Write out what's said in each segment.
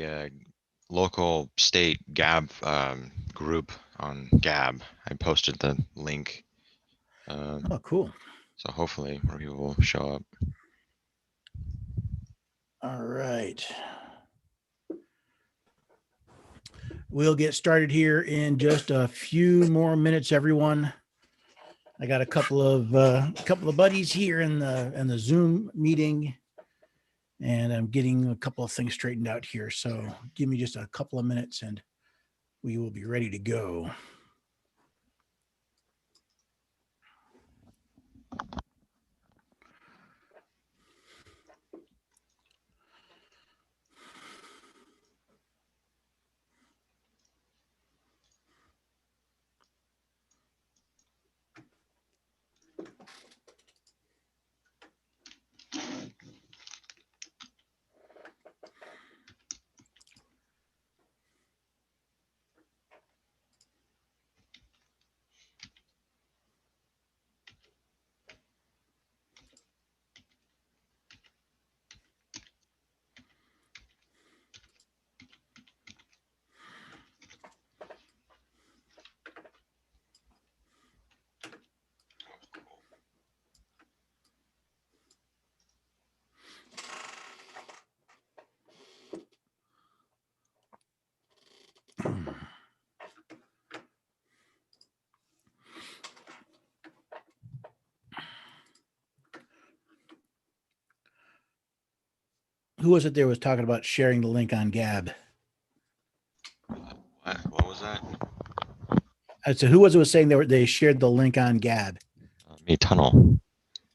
the local state Gab group on Gab. I posted the link. Oh, cool. So hopefully more people will show up. All right. We'll get started here in just a few more minutes, everyone. I got a couple of buddies here in the Zoom meeting, and I'm getting a couple of things straightened out here. So give me just a couple of minutes, and we will be ready to go. Who was it there was talking about sharing the link on Gab? What was that? So who was saying they shared the link on Gab? Me, Tunnel.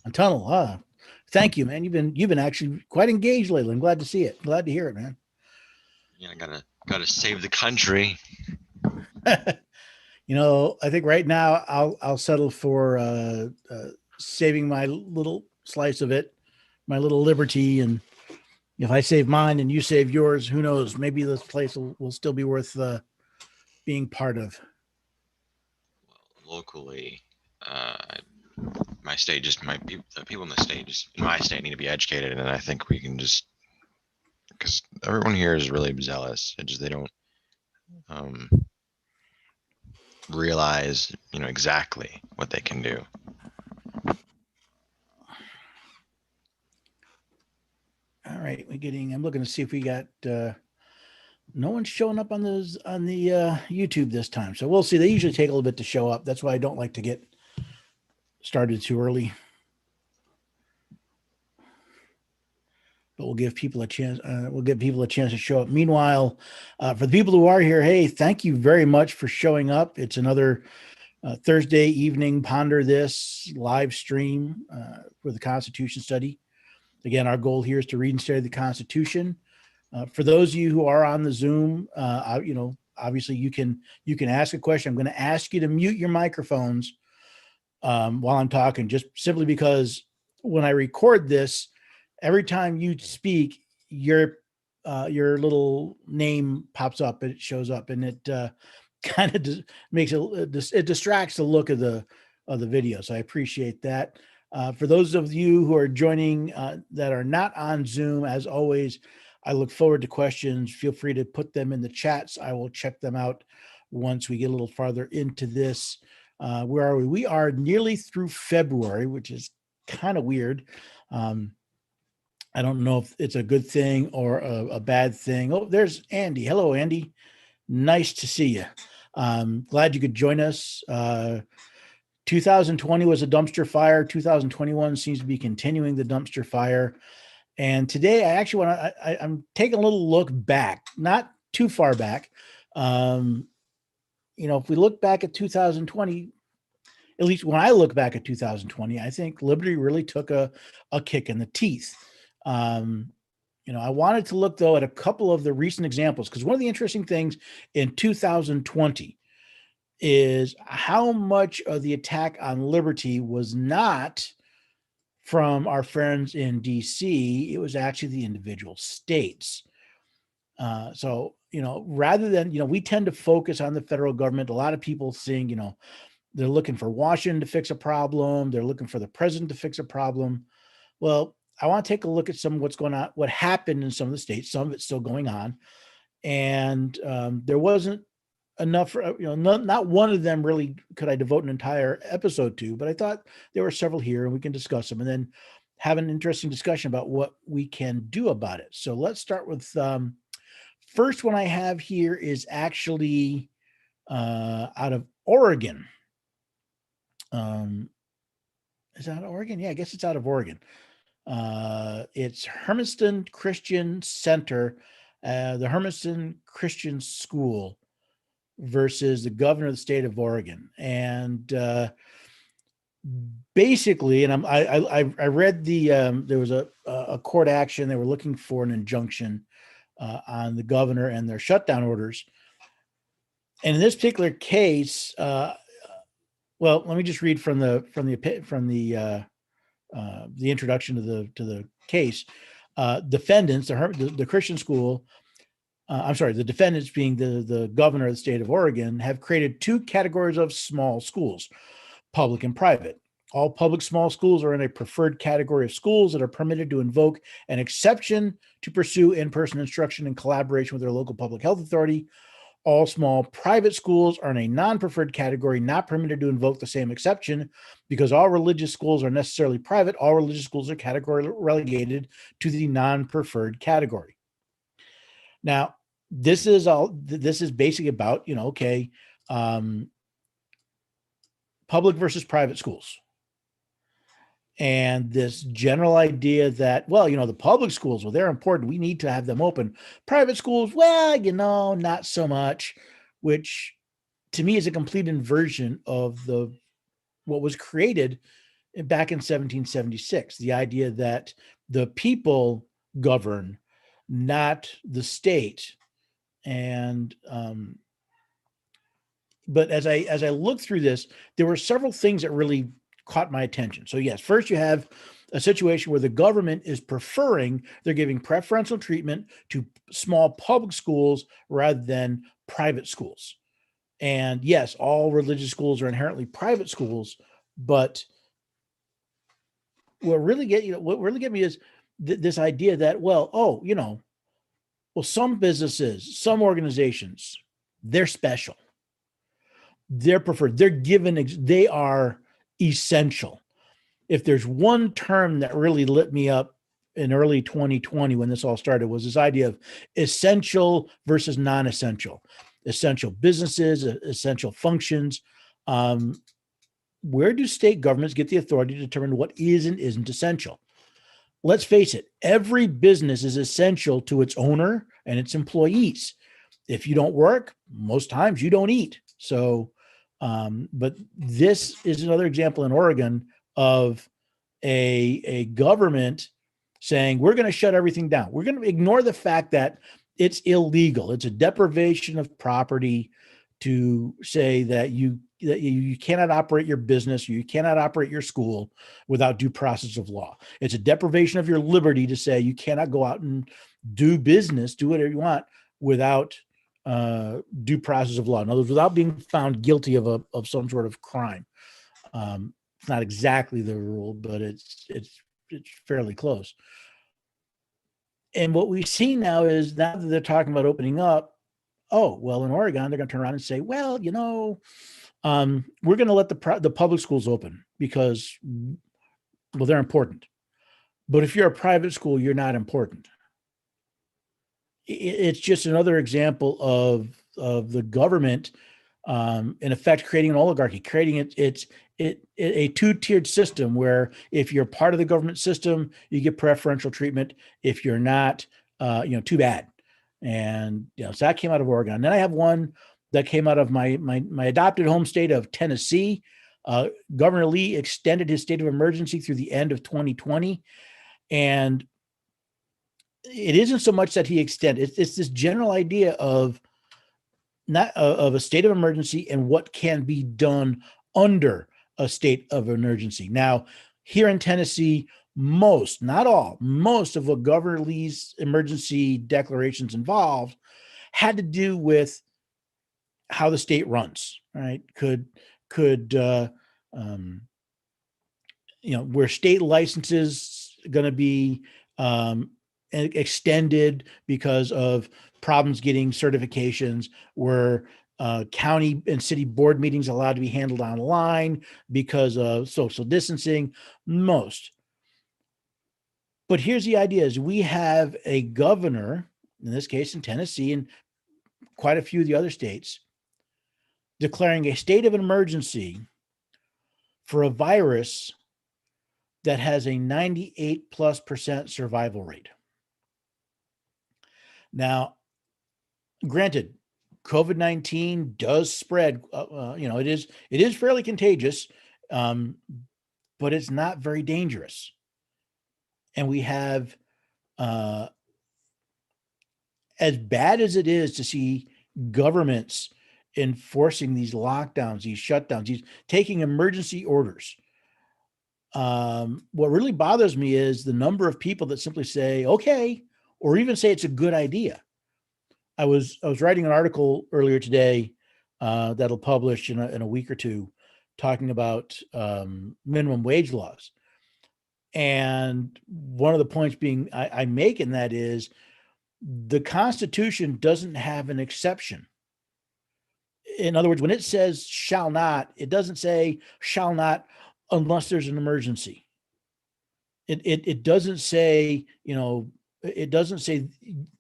On Tunnel. Thank you, man. You've been actually quite engaged lately. I'm glad to see it. Glad to hear it, man. Yeah, I gotta save the country. I think right now I'll settle for saving my little slice of it, my little liberty, and if I save mine and you save yours, who knows? Maybe this place will still be worth being part of. Well, locally, my state the people in the state in my state need to be educated, and I think we can just because everyone here is really zealous. They don't realize exactly what they can do. All right, I'm looking to see if we got no one's showing up on the YouTube this time. So we'll see. They usually take a little bit to show up. That's why I don't like to get started too early. But we'll give people a chance. To show up. Meanwhile, for the people who are here, hey, thank you very much for showing up. It's another Thursday evening Ponder This live stream for the Constitution study. Again, our goal here is to read and study the Constitution. For those of you who are on the Zoom, obviously you can ask a question. I'm going to ask you to mute your microphones while I'm talking, just simply because when I record this, every time you speak, your little name pops up and it shows up, and it kind of makes it distracts the look of the video. So I appreciate that. For those of you who are joining that are not on Zoom, as always, I look forward to questions. Feel free to put them in the chats. I will check them out once we get a little farther into this. Where are we? We are nearly through February, which is kind of weird. I don't know if it's a good thing or a bad thing. Oh, there's Andy. Hello, Andy. Nice to see you. Glad you could join us. 2020 was a dumpster fire. 2021 seems to be continuing the dumpster fire. And today I actually I'm taking a little look back, not too far back. If we look back at 2020, at least when I look back at 2020, I think Liberty really took a kick in the teeth. I wanted to look, though, at a couple of the recent examples, because one of the interesting things in 2020 is how much of the attack on liberty was not from our friends in DC. It was actually the individual states. So, rather than, we tend to focus on the federal government. A lot of people think, they're looking for Washington to fix a problem. They're looking for the president to fix a problem. Well, I want to take a look at some of what's going on, what happened in some of the states. Some of it's still going on. and there wasn't enough for, not one of them really could I devote an entire episode to, but I thought there were several here and we can discuss them and then have an interesting discussion about what we can do about it. So let's start with first one I have here is actually out of Oregon. Is that Oregon? Yeah, I guess it's out of Oregon. It's Hermiston Christian Center, the Hermiston Christian School versus the governor of the state of Oregon. And basically, and I read there was a court action. They were looking for an injunction on the governor and their shutdown orders. And in this particular case, well, let me just read from the introduction to the case. Defendants, the Christian school, the defendants being the governor of the state of Oregon, have created two categories of small schools, public and private. All public small schools are in a preferred category of schools that are permitted to invoke an exception to pursue in-person instruction in collaboration with their local public health authority. All small private schools are in a non-preferred category, not permitted to invoke the same exception. Because all religious schools are necessarily private, all religious schools are category relegated to the non-preferred category. Now, this is basically about, public versus private schools. And this general idea that, the public schools, they're important. We need to have them open. Private schools, not so much, which to me is a complete inversion of what was created back in 1776. The idea that the people govern, not the state. And, but as I looked through this, there were several things that really caught my attention. So yes, first you have a situation where the government is they're giving preferential treatment to small public schools rather than private schools. And yes, all religious schools are inherently private schools, but what really get me is this idea that, some businesses, some organizations, they're special. They're preferred. They're given, they are essential. If there's one term that really lit me up in early 2020 when this all started, was this idea of essential versus non-essential. Essential businesses, essential functions. Where do state governments get the authority to determine what is and isn't essential? Let's face it, every business is essential to its owner and its employees. If you don't work, most times you don't eat. So, but this is another example in Oregon of a government saying, we're going to shut everything down. We're going to ignore the fact that it's illegal. It's a deprivation of property to say that you cannot operate your business, you cannot operate your school without due process of law. It's a deprivation of your liberty to say you cannot go out and do business, do whatever you want without due process of law. In other words, without being found guilty of some sort of crime. It's not exactly the rule, but it's fairly close. And what we see now is, now that they're talking about opening up, in Oregon, they're going to turn around and say, we're going to let the public schools open because, they're important. But if you're a private school, you're not important. It's just another example of the government, in effect, creating an oligarchy, creating a two-tiered system where if you're part of the government system, you get preferential treatment. If you're not, too bad. And so that came out of Oregon. And then I have one that came out of my adopted home state of Tennessee. Governor Lee extended his state of emergency through the end of 2020. And it isn't so much that he extended, it's this general idea of not of a state of emergency and what can be done under a state of emergency. Now, here in Tennessee, most, not all, most of what Governor Lee's emergency declarations involved had to do with how the state runs, right? Where state licenses going to be extended because of problems getting certifications. Were county and city board meetings allowed to be handled online because of social distancing? Most. But here's the idea: is we have a governor, in this case in Tennessee and quite a few of the other states, declaring a state of emergency for a virus that has a 98+% survival rate. Now, granted, COVID-19 does spread. It is fairly contagious, but it's not very dangerous. And we have, as bad as it is to see governments enforcing these lockdowns, these shutdowns, these taking emergency orders. What really bothers me is the number of people that simply say, okay, or even say it's a good idea. I was writing an article earlier today that'll publish in a week or two, talking about minimum wage laws. And one of the points being I make in that is the Constitution doesn't have an exception. In other words, when it says shall not, it doesn't say shall not unless there's an emergency. It doesn't say, it doesn't say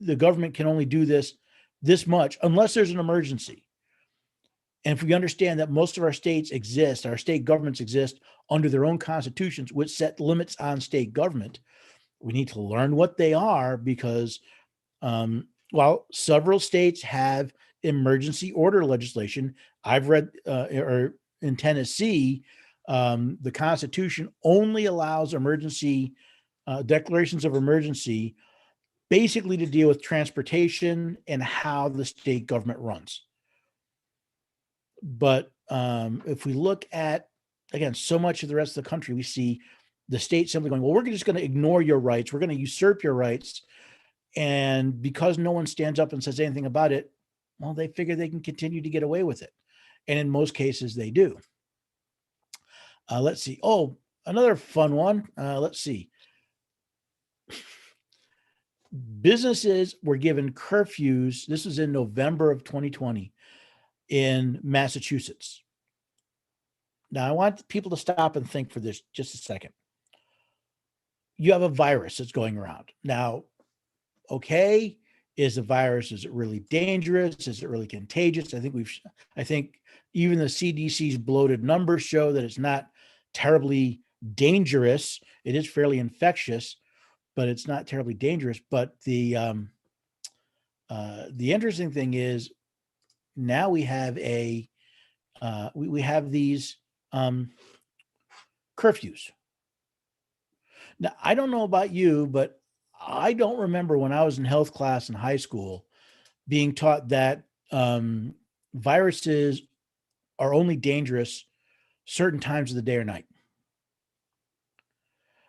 the government can only do this much unless there's an emergency. And if we understand that most of our states exist, our state governments exist under their own constitutions, which set limits on state government, we need to learn what they are, because while several states have emergency order legislation, I've read, or in Tennessee, the Constitution only allows emergency declarations of emergency basically to deal with transportation and how the state government runs. But if we look at, again, so much of the rest of the country, we see the state simply going, well, we're just going to ignore your rights. We're going to usurp your rights. And because no one stands up and says anything about it, well, they figure they can continue to get away with it. And in most cases, they do. Let's see. Oh, another fun one. Let's see. Businesses were given curfews. This was in November of 2020 in Massachusetts. Now, I want people to stop and think for this just a second. You have a virus that's going around. Now, okay, is it really dangerous? Is it really contagious? I think even the CDC's bloated numbers show that it's not terribly dangerous. It is fairly infectious, but it's not terribly dangerous. But the interesting thing is, now we have we have these curfews. Now, I don't know about you, but I don't remember when I was in health class in high school being taught that viruses are only dangerous certain times of the day or night.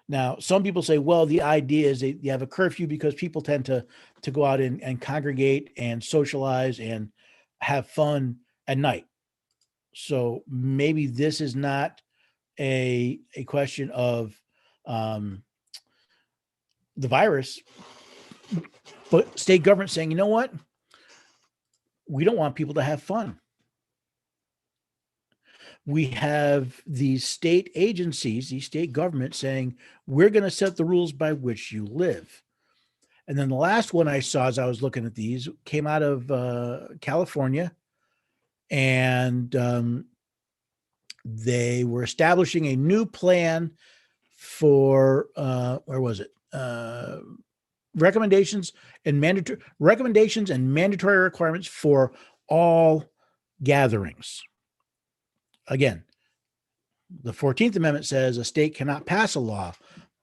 Now, some people say, well, the idea is that you have a curfew because people tend to go out and congregate and socialize and have fun at night. So maybe this is not a question of the virus, but state government saying, you know what? We don't want people to have fun. We have these state agencies, these state governments saying, we're going to set the rules by which you live. And then the last one I saw as I was looking at these came out of California, and they were establishing a new plan for, where was it? Recommendations and mandatory requirements for all gatherings. Again, the 14th Amendment says a state cannot pass a law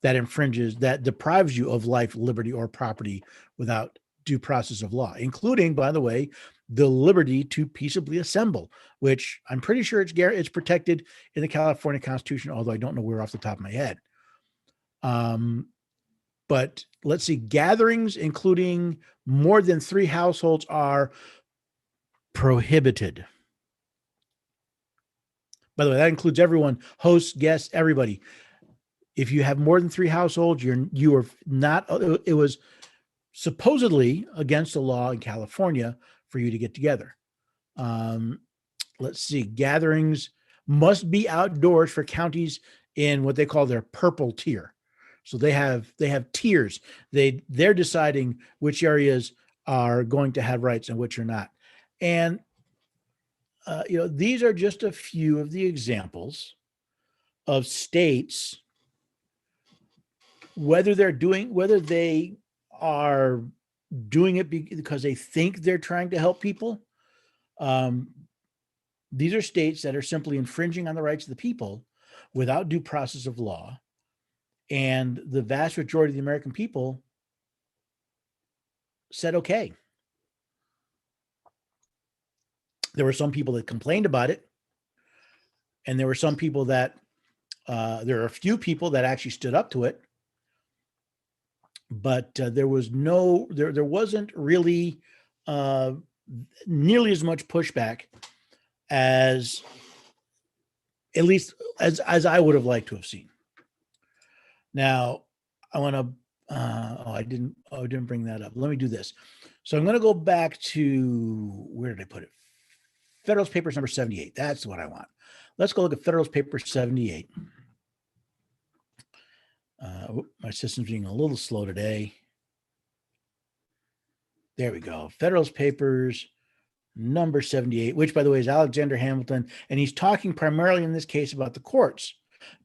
that deprives you of life, liberty, or property without due process of law, including, by the way, the liberty to peaceably assemble, which I'm pretty sure it's protected in the California Constitution, although I don't know where off the top of my head. But let's see, gatherings including more than 3 households are prohibited. By the way, that includes everyone, hosts, guests, everybody. If you have more than 3 households, you are not. It was supposedly against the law in California for you to get together. Let's see, gatherings must be outdoors for counties in what they call their purple tier. So they have tiers. They're deciding which areas are going to have rights and which are not. And these are just a few of the examples of states, whether they are doing it because they think they're trying to help people. These are states that are simply infringing on the rights of the people without due process of law. And the vast majority of the American people said, okay. There were some people that complained about it. And there were some people that, there are a few people that actually stood up to it. But there wasn't really nearly as much pushback as, at least as I would have liked to have seen. Now, I want to, I didn't bring that up. Let me do this. So I'm going to go back to, where did I put it? Federalist Papers number 78. That's what I want. Let's go look at Federalist Paper 78. My system's being a little slow today. There we go. Federalist Papers number 78, which, by the way, is Alexander Hamilton. And he's talking primarily in this case about the courts.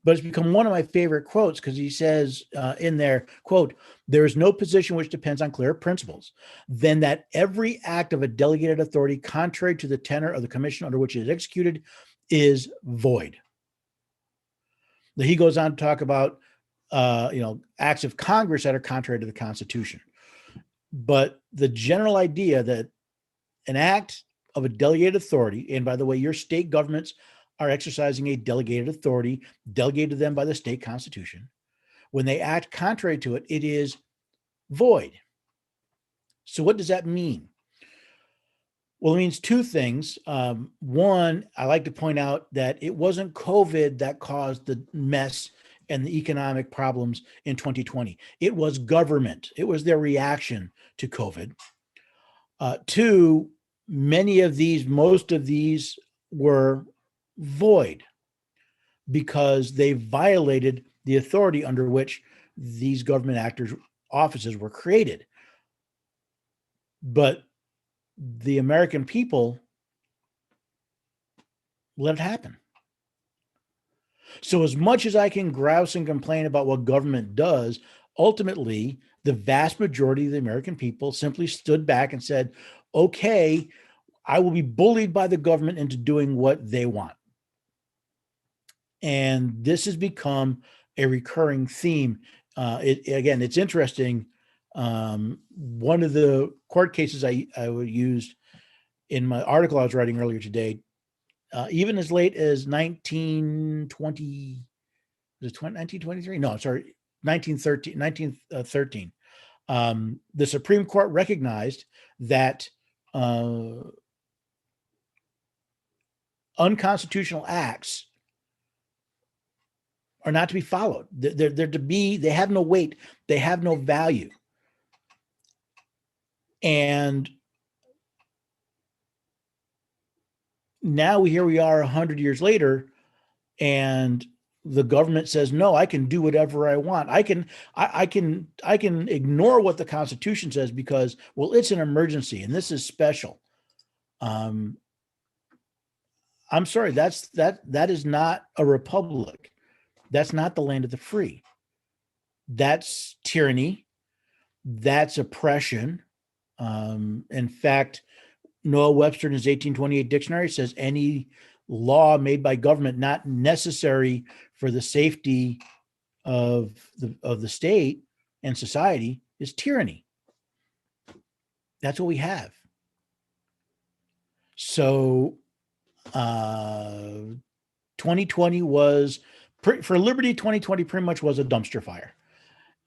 But it's become one of my favorite quotes because he says in there, quote, "There is no position which depends on clearer principles than that every act of a delegated authority contrary to the tenor of the commission under which it is executed is void." Then he goes on to talk about acts of Congress that are contrary to the Constitution. But the general idea that an act of a delegated authority, and by the way, your state governments are exercising a delegated authority delegated to them by the state constitution. When they act contrary to it, it is void. So what does that mean? Well, it means two things. One, I like to point out that it wasn't COVID that caused the mess and the economic problems in 2020. It was government. It was their reaction to COVID. Two, most of these were void because they violated the authority under which these government actors' offices were created. But the American people let it happen. So as much as I can grouse and complain about what government does, ultimately, the vast majority of the American people simply stood back and said, okay, I will be bullied by the government into doing what they want. And this has become a recurring theme. Again, it's interesting. One of the court cases I used in my article I was writing earlier today, even as late as 1920, was it 1923? No, sorry, 1913. The Supreme Court recognized that unconstitutional acts are not to be followed. They have no weight. They have no value. And now here we are 100 years later, and the government says, no, I can do whatever I want. I can ignore what the Constitution says because, well, it's an emergency and this is special. I'm sorry, that is not a republic. That's not the land of the free. That's tyranny. That's oppression. In fact, Noah Webster in his 1828 dictionary says any law made by government not necessary for the safety of the state and society is tyranny. That's what we have. So 2020 was, for liberty, 2020 pretty much was a dumpster fire.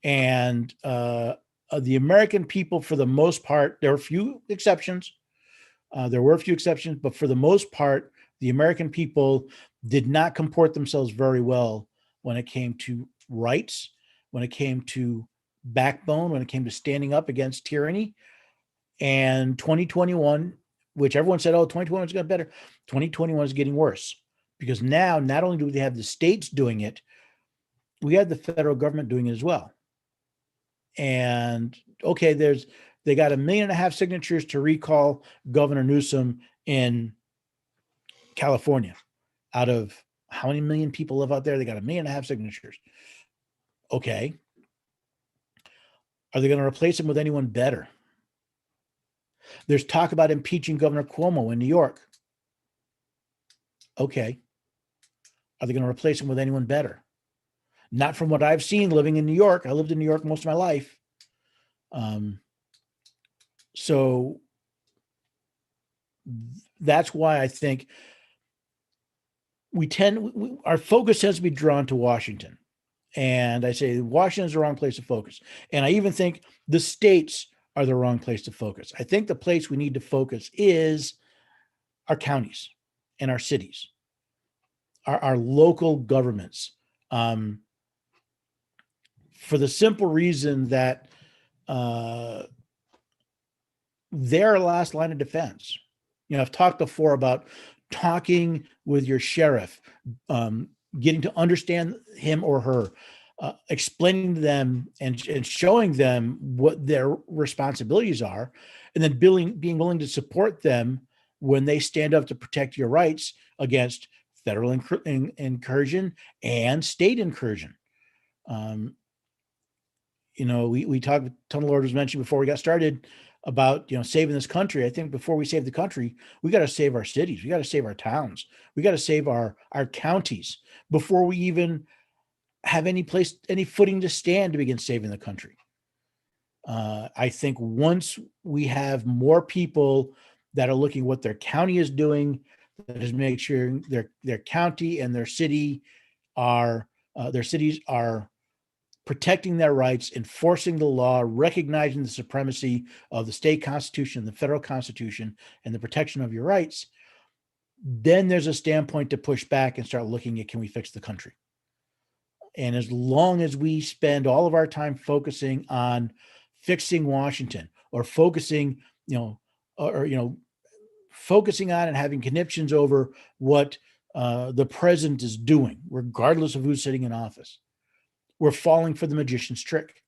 And the American people, for the most part, there were a few exceptions. But for the most part, the American people did not comport themselves very well when it came to rights, when it came to backbone when it came to standing up against tyranny. And 2021, which everyone said, oh, 2021 is going to be better. 2021 is getting worse because now not only do we have the states doing it, we have the federal government doing it as well. And okay, they got 1.5 million signatures to recall Governor Newsom in California. Out of how many million people live out there? They got 1.5 million signatures. Okay. Are they going to replace him with anyone better? There's talk about impeaching Governor Cuomo in New York. Okay. Are they going to replace him with anyone better? Not from what I've seen living in New York. I lived in New York most of my life. So that's why I think our focus has to be drawn to Washington. And I say Washington is the wrong place to focus. And I even think the states are the wrong place to focus. I think the place we need to focus is our counties and our cities, our local governments, for the simple reason that they're our last line of defense. I've talked before about talking with your sheriff, getting to understand him or her, explaining to them and showing them what their responsibilities are, and then being willing to support them when they stand up to protect your rights against federal incursion and state incursion. We talked, Tunnel Lord was mentioned before we got started about, saving this country. I think before we save the country, we got to save our cities. We got to save our towns. We got to save our counties before we even have any footing to stand to begin saving the country. I think once we have more people that are looking what their county is doing, that is make sure their county and their city their cities are protecting their rights, enforcing the law, recognizing the supremacy of the state constitution, the federal constitution, and the protection of your rights, then there's a standpoint to push back and start looking at, can we fix the country? And as long as we spend all of our time focusing on fixing Washington or focusing on and having conniptions over what the president is doing, regardless of who's sitting in office, we're falling for the magician's trick.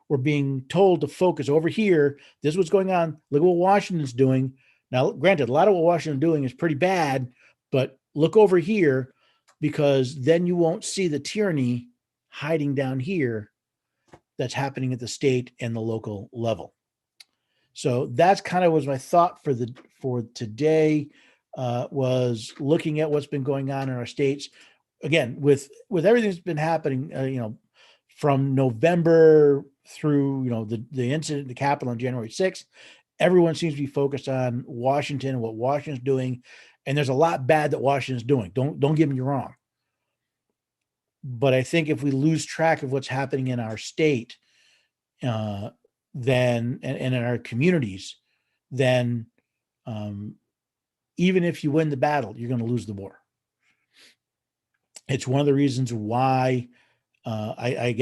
We're being told to focus over here. This is what's going on. Look at what Washington's doing. Now, granted, a lot of what Washington's doing is pretty bad, but look over here, because then you won't see the tyranny hiding down here that's happening at the state and the local level. So that's kind of was my thought for today, was looking at what's been going on in our states. Again, with everything that's been happening, from November through, the incident, the Capitol on January 6th, everyone seems to be focused on Washington and what Washington's doing. And there's a lot bad that Washington's doing. Don't get me wrong. But I think if we lose track of what's happening in our state, then and in our communities, then even if you win the battle, you're going to lose the war. It's one of the reasons why I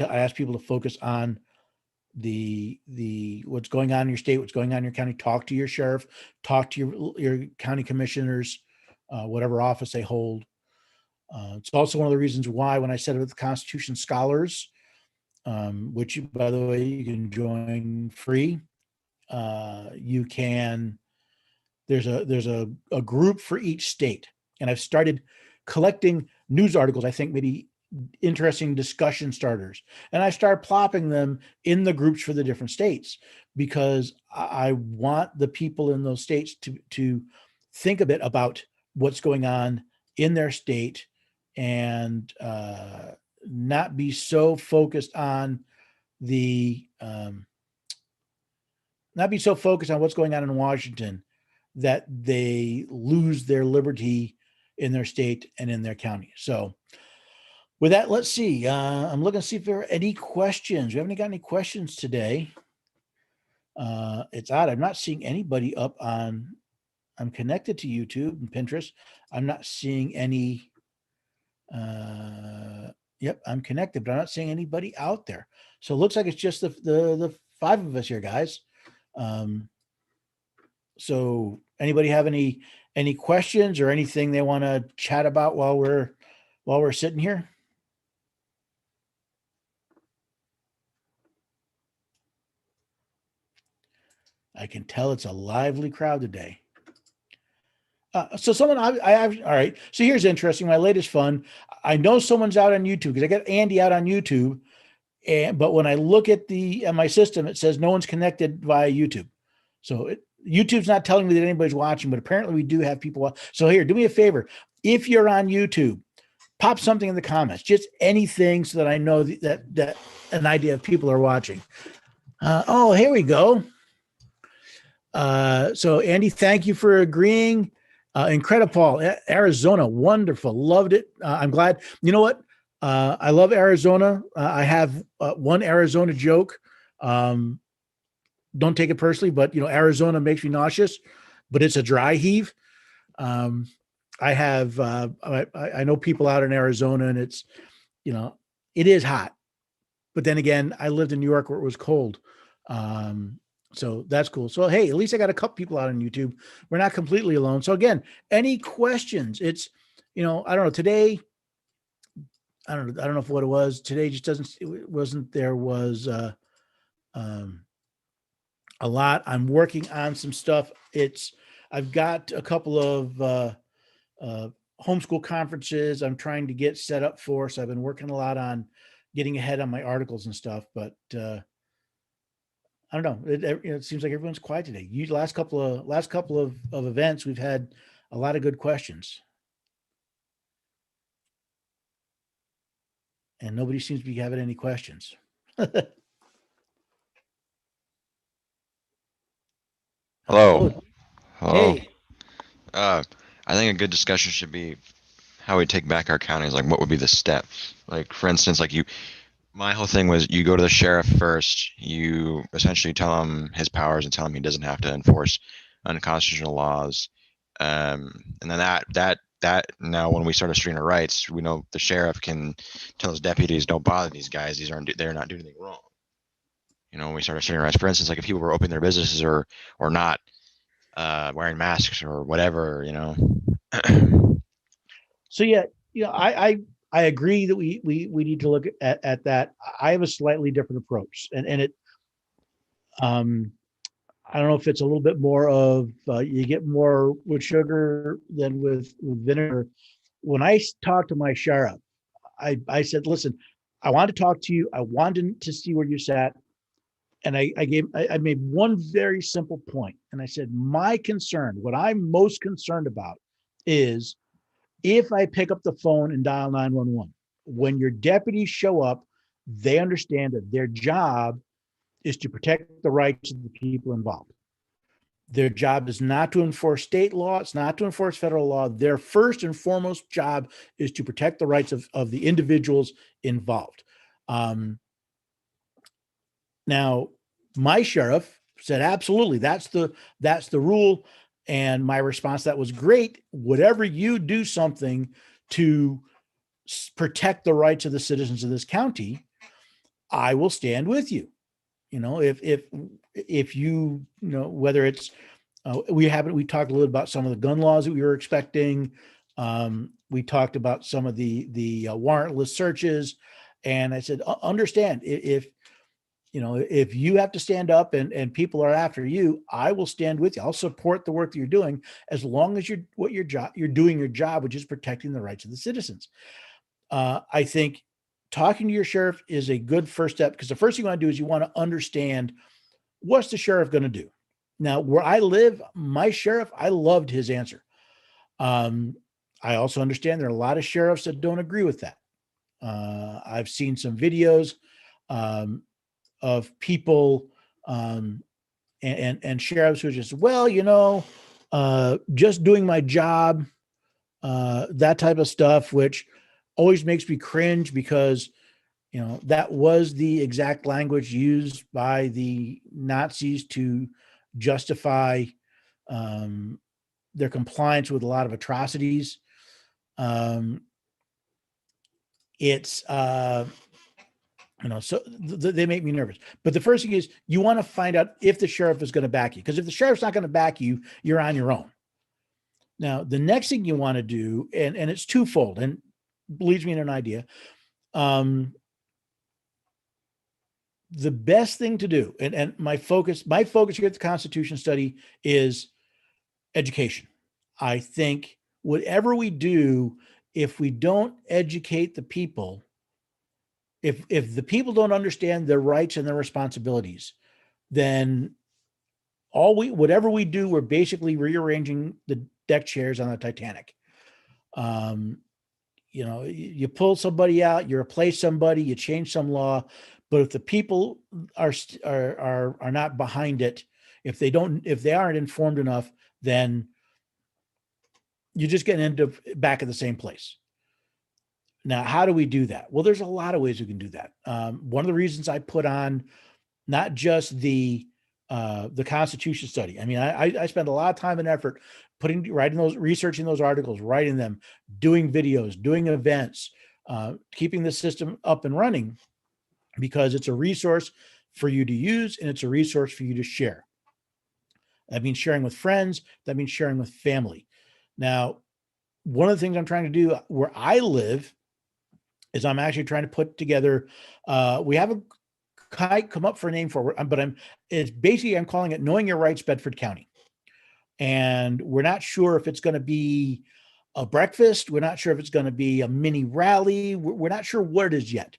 ask people to focus on the what's going on in your state, what's going on in your county. Talk to your sheriff, talk to your county commissioners, whatever office they hold. It's also one of the reasons why, when I said with the Constitution Scholars, which, by the way, you can join free. There's a group for each state, and I've started collecting news articles, I think maybe interesting discussion starters, and I start plopping them in the groups for the different states, because I want the people in those states to think a bit about what's going on in their state, and not be so focused on what's going on in Washington that they lose their liberty in their state and in their county. So with that, let's see. I'm looking to see if there are any questions. We haven't got any questions today. It's odd. I'm not seeing anybody up on, I'm connected to YouTube and Pinterest. I'm not seeing any Yep, I'm connected, but I'm not seeing anybody out there. So it looks like it's just the five of us here, guys. Um, so anybody have any questions or anything they want to chat about while we're sitting here? I can tell it's a lively crowd today. So someone I have, all right. So here's interesting. My latest fun. I know someone's out on YouTube because I got Andy out on YouTube, but when I look at my system, it says no one's connected via YouTube. So YouTube's not telling me that anybody's watching, but apparently we do have people. So here, do me a favor. If you're on YouTube, pop something in the comments, just anything, so that I know that an idea of people are watching. Oh, here we go. So Andy, thank you for agreeing. Incredible, Arizona, wonderful, loved it. I'm glad. You know what? I love Arizona. I have one Arizona joke. Don't take it personally, but Arizona makes me nauseous, but it's a dry heave. Um, I have I know people out in Arizona, and it's it is hot, but then again, I lived in New York where it was cold. So that's cool. So hey, at least I got a couple people out on YouTube. We're not completely alone. So again, any questions? It's I don't know today. I don't know if what it was today just doesn't it wasn't there was um a lot. I'm working on some stuff. I've got a couple of uh homeschool conferences I'm trying to get set up for. So I've been working a lot on getting ahead on my articles and stuff, but I don't know. It seems like everyone's quiet today. Last couple of events, we've had a lot of good questions, and nobody seems to be having any questions. Hello. Hello. Hello. Hey. Uh, I think a good discussion should be how we take back our counties. Like, what would be the steps? Like, for instance, my whole thing was you go to the sheriff first. You essentially tell him his powers and tell him he doesn't have to enforce unconstitutional laws. And then that now when we start a string of rights, we know the sheriff can tell his deputies, don't bother these guys. They're not doing anything wrong. When we start a string of rights, for instance, like if people were opening their businesses or not wearing masks or whatever. So yeah, I agree that we need to look at that. I have a slightly different approach, and it um I don't know if it's a little bit more of you get more with sugar than with vinegar. When I talked to my sheriff, I said, listen, I want to talk to you. I wanted to see where you sat. And I made one very simple point. And I said, my concern, what I'm most concerned about is if I pick up the phone and dial 911, when your deputies show up, they understand that their job is to protect the rights of the people involved. Their job is not to enforce state law. It's not to enforce federal law. Their first and foremost job is to protect the rights of the individuals involved. Now, my sheriff said, absolutely, that's the rule. And my response to that was great. Whatever you do something to protect the rights of the citizens of this county, I will stand with you. If whether it's we talked a little about some of the gun laws that we were expecting. We talked about some of the warrantless searches, and I said, understand if you have to stand up and people are after you, I will stand with you. I'll support the work that you're doing as long as you're doing your job, which is protecting the rights of the citizens. I think talking to your sheriff is a good first step, because the first thing you want to do is you want to understand what's the sheriff going to do. Now, where I live, my sheriff, I loved his answer. I also understand there are a lot of sheriffs that don't agree with that. I've seen some videos of people and sheriffs who are just, just doing my job, that type of stuff, which always makes me cringe, because that was the exact language used by the Nazis to justify their compliance with a lot of atrocities. Um, it's so they make me nervous. But the first thing is you want to find out if the sheriff is going to back you, because if the sheriff's not going to back you, you're on your own. Now, the next thing you want to do, and it's twofold, and leads me in an idea. The best thing to do, and my focus here at the Constitution Study is education. I think whatever we do, if we don't educate the people, if the people don't understand their rights and their responsibilities, then whatever we do, we're basically rearranging the deck chairs on the Titanic. You pull somebody out, you replace somebody, you change some law, but if the people are not behind it, if they aren't informed enough, then you're just going to end up back at the same place. Now, how do we do that? Well, there's a lot of ways we can do that. One of the reasons I put on not just the Constitution Study. I mean, I spend a lot of time and effort researching those articles, writing them, doing videos, doing events, keeping the system up and running, because it's a resource for you to use and it's a resource for you to share. That means sharing with friends. That means sharing with family. Now, one of the things I'm trying to do where I live is I'm actually trying to put together, we haven't come up for a name for it, but I'm calling it Knowing Your Rights, Bedford County. And we're not sure if it's going to be a breakfast. We're not sure if it's going to be a mini rally. We're not sure what it is yet.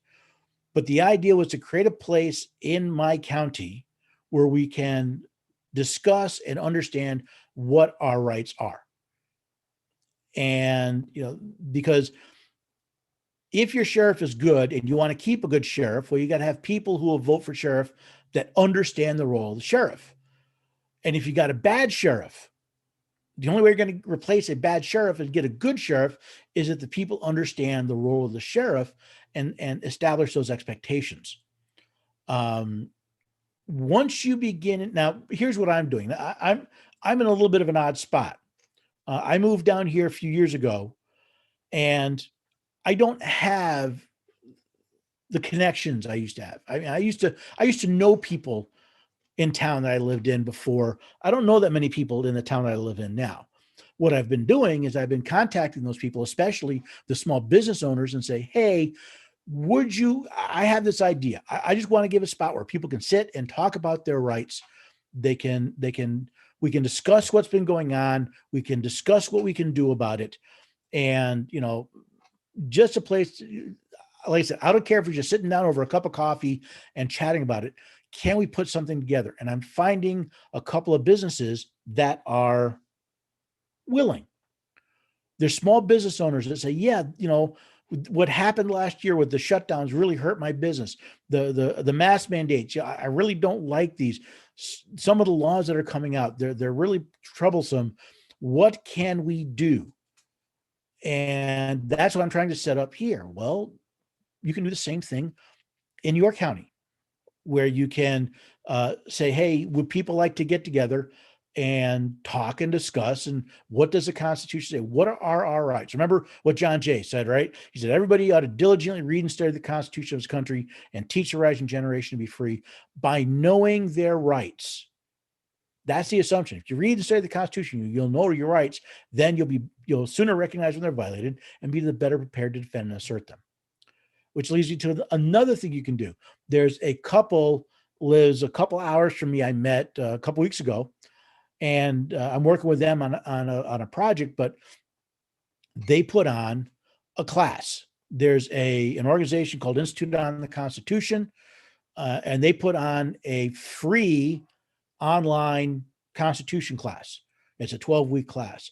But the idea was to create a place in my county where we can discuss and understand what our rights are. And, because if your sheriff is good and you want to keep a good sheriff, well, you got to have people who will vote for sheriff that understand the role of the sheriff. And if you got a bad sheriff, the only way you're going to replace a bad sheriff and get a good sheriff is that the people understand the role of the sheriff and establish those expectations. Once you begin, now here's what I'm doing. I'm in a little bit of an odd spot. I moved down here a few years ago, and I don't have the connections I used to have. I mean, I used to know people in town that I lived in before. I don't know that many people in the town that I live in now. What I've been doing is I've been contacting those people, especially the small business owners, and say, hey, I have this idea. I just want to give a spot where people can sit and talk about their rights. We can discuss what's been going on. We can discuss what we can do about it. And, just a place, like I said, I don't care if we're just sitting down over a cup of coffee and chatting about it. Can we put something together? And I'm finding a couple of businesses that are willing. There's small business owners that say, yeah, what happened last year with the shutdowns really hurt my business. The mask mandates, I really don't like these. Some of the laws that are coming out, they're really troublesome. What can we do? And that's what I'm trying to set up here. Well, you can do the same thing in your county, where you can say, hey, would people like to get together and talk and discuss? And what does the Constitution say? What are our rights? Remember what John Jay said, right? He said, everybody ought to diligently read and study the Constitution of his country and teach the rising generation to be free by knowing their rights. That's the assumption. If you read and study the Constitution, you'll know your rights. Then you'll sooner recognize when they're violated and be the better prepared to defend and assert them. Which leads you to another thing you can do. There's a couple lives a couple hours from me. I met a couple weeks ago, and I'm working with them on a project. But they put on a class. There's an organization called Institute on the Constitution, and they put on a free online Constitution class. It's a 12-week class.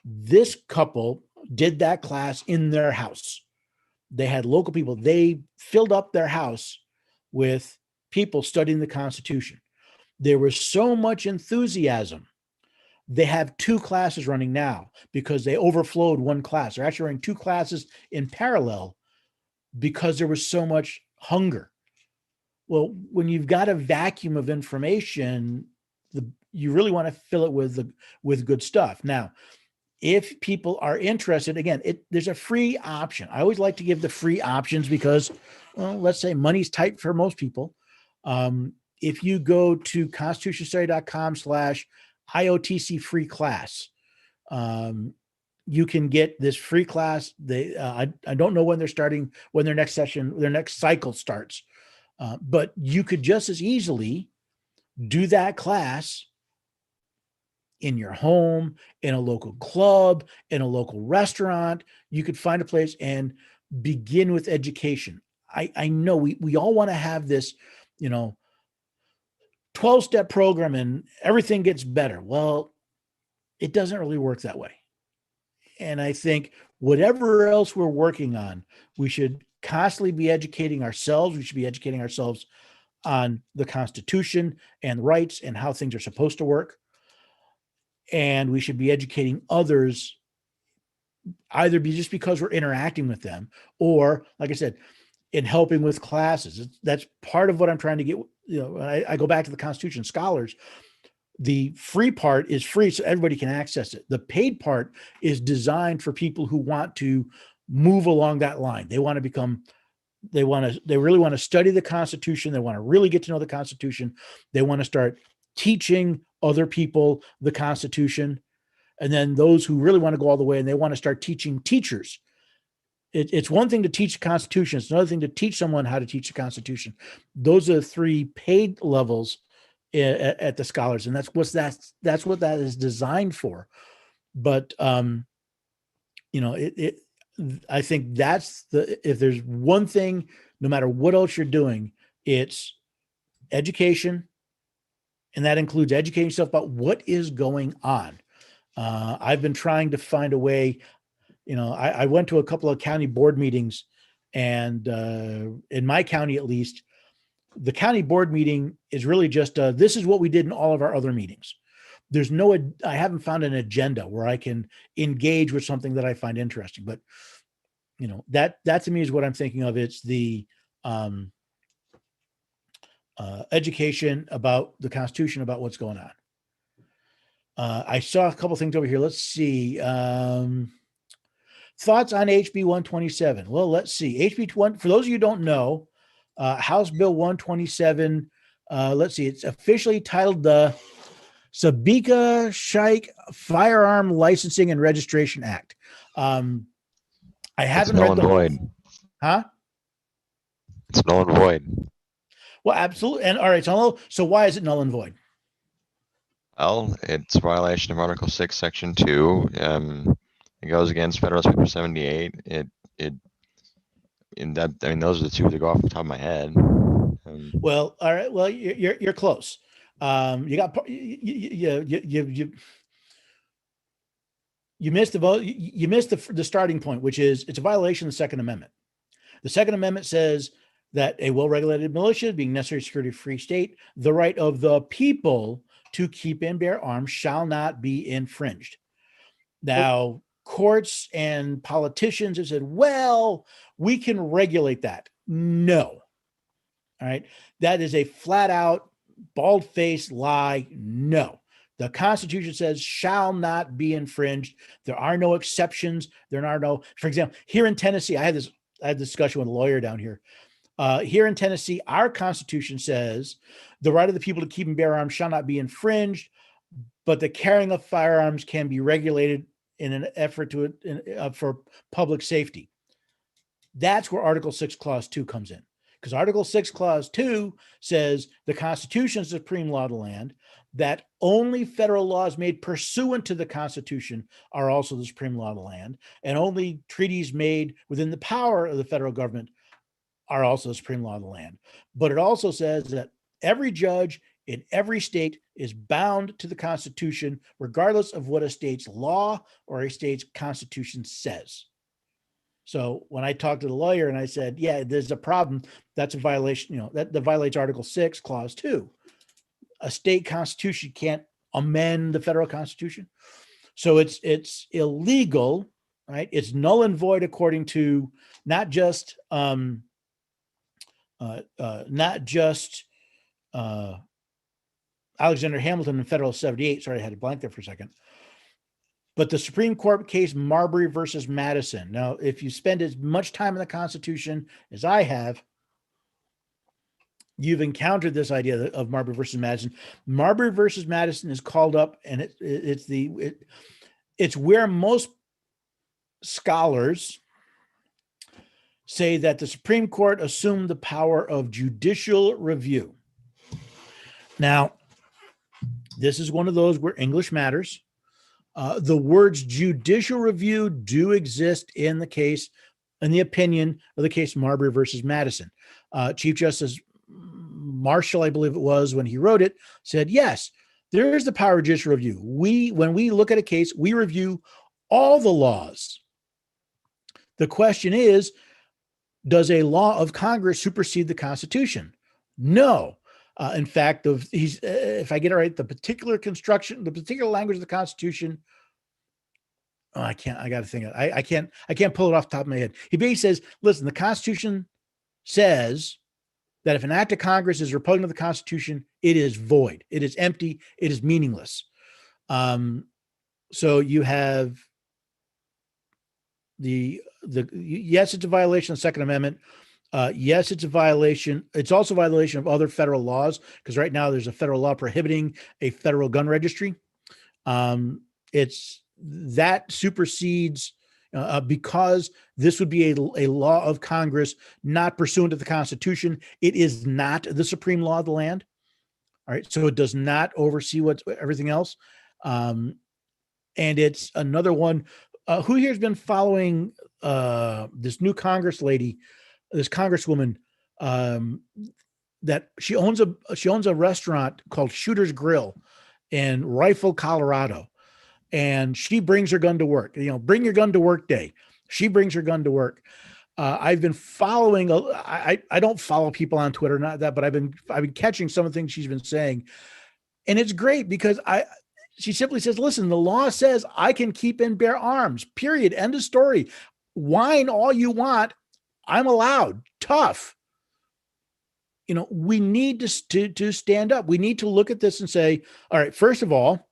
This couple did that class in their house. They had local people. They filled up their house with people studying the Constitution. There was so much enthusiasm. They have 2 classes running now because they overflowed one class. They're actually running 2 classes in parallel because there was so much hunger. Well, when you've got a vacuum of information, you really want to fill it with good stuff. Now, if people are interested, again, there's a free option. I always like to give the free options because, well, let's say money's tight for most people. If you go to constitutionstudy.com/IOTC free class, you can get this free class. I don't know when they're starting, when their next session, their next cycle starts, but you could just as easily do that class in your home, in a local club, in a local restaurant. You could find a place and begin with education. I know we all want to have this, 12-step program and everything gets better. Well, it doesn't really work that way. And I think whatever else we're working on, we should constantly be educating ourselves. We should be educating ourselves on the Constitution and rights and how things are supposed to work. And we should be educating others, either just because we're interacting with them, or, like I said, in helping with classes. That's part of what I'm trying to get. I go back to the Constitution scholars. The free part is free, so everybody can access it. The paid part is designed for people who want to move along that line. They really want to study the Constitution. They want to really get to know the Constitution. They want to start teaching other people the Constitution. And then those who really want to go all the way and they want to start teaching teachers. It's one thing to teach the Constitution. It's another thing to teach someone how to teach the Constitution. Those are the three paid levels at the scholars. And that's what that is designed for. But, I think if there's one thing, no matter what else you're doing, it's education. And that includes educating yourself about what is going on. I've been trying to find a way. I went to a couple of county board meetings, and in my county, at least, the county board meeting is really just, this is what we did in all of our other meetings. I haven't found an agenda where I can engage with something that I find interesting, but that to me is what I'm thinking of. It's the education about the Constitution, about what's going on. I saw a couple things over here. Let's see. Thoughts on HB 127? Well, let's see. HB 1, for those of you who don't know, House Bill 127, let's see. It's officially titled the Sabika Shaik Firearm Licensing and Registration Act. I haven't read the whole. Huh? It's null and void. Well, absolutely. And all right. So why is it null and void? Well, it's a violation of Article 6, Section 2. It goes against Federalist Paper 78. Those are the two that go off the top of my head. Well, all right. Well, you're close. You missed the vote. You missed the starting point, which is it's a violation of the Second Amendment. The Second Amendment says that a well-regulated militia, being necessary to security of a free state, the right of the people to keep and bear arms shall not be infringed. Now, courts and politicians have said, well, we can regulate that. No. All right. That is a flat out, bald-faced lie. No. The Constitution says shall not be infringed. There are no exceptions. There are no, for example, here in Tennessee, I had a discussion with a lawyer down here. Here in Tennessee, our Constitution says the right of the people to keep and bear arms shall not be infringed, but the carrying of firearms can be regulated in an effort for public safety. That's where Article 6, Clause 2 comes in. Because Article 6, Clause 2 says the Constitution is the supreme law of the land, that only federal laws made pursuant to the Constitution are also the supreme law of the land, and only treaties made within the power of the federal government are also the supreme law of the land. But it also says that every judge in every state is bound to the Constitution, regardless of what a state's law or a state's Constitution says. So when I talked to the lawyer and I said, yeah, there's a problem, that's a violation, that violates Article 6, Clause 2. A state constitution can't amend the federal Constitution. So it's illegal, right? It's null and void according to not just Alexander Hamilton in Federal 78. Sorry, I had a blank there for a second. But the Supreme Court case Marbury versus Madison. Now, if you spend as much time in the Constitution as I have, you've encountered this idea of Marbury versus Madison. Marbury versus Madison is called up, and it's where most scholars say that the Supreme Court assumed the power of judicial review. Now, this is one of those where English matters. The words judicial review do exist in the case, in the opinion of the case Marbury versus Madison. Chief Justice Marshall, I believe it was, when he wrote it, said, yes, there is the power of judicial review. When we look at a case, we review all the laws. The question is, does a law of Congress supersede the Constitution? No. In fact, if I get it right, the particular construction, the particular language of the Constitution, I got to think of it. I can't pull it off the top of my head. He basically says, listen, the Constitution says that if an act of Congress is repugnant to the Constitution, it is void. It is empty. It is meaningless. So you have yes, it's a violation of the Second Amendment. Yes, it's a violation. It's also a violation of other federal laws, because right now there's a federal law prohibiting a federal gun registry. It's that supersedes because this would be a law of Congress not pursuant to the Constitution. It is not the supreme law of the land. All right, so it does not oversee everything else. And it's another one. Who here has been following this new Congress lady, this Congresswoman, that she owns a restaurant called Shooter's Grill in Rifle, Colorado, and she brings her gun to work. Bring your gun to work day. She brings her gun to work. I've been following. I don't follow people on Twitter, not that, but I've been catching some of the things she's been saying, and it's great because she simply says, listen, the law says I can keep and bear arms, period. End of story. Whine all you want. I'm allowed. Tough. We need to stand up. We need to look at this and say, all right, first of all,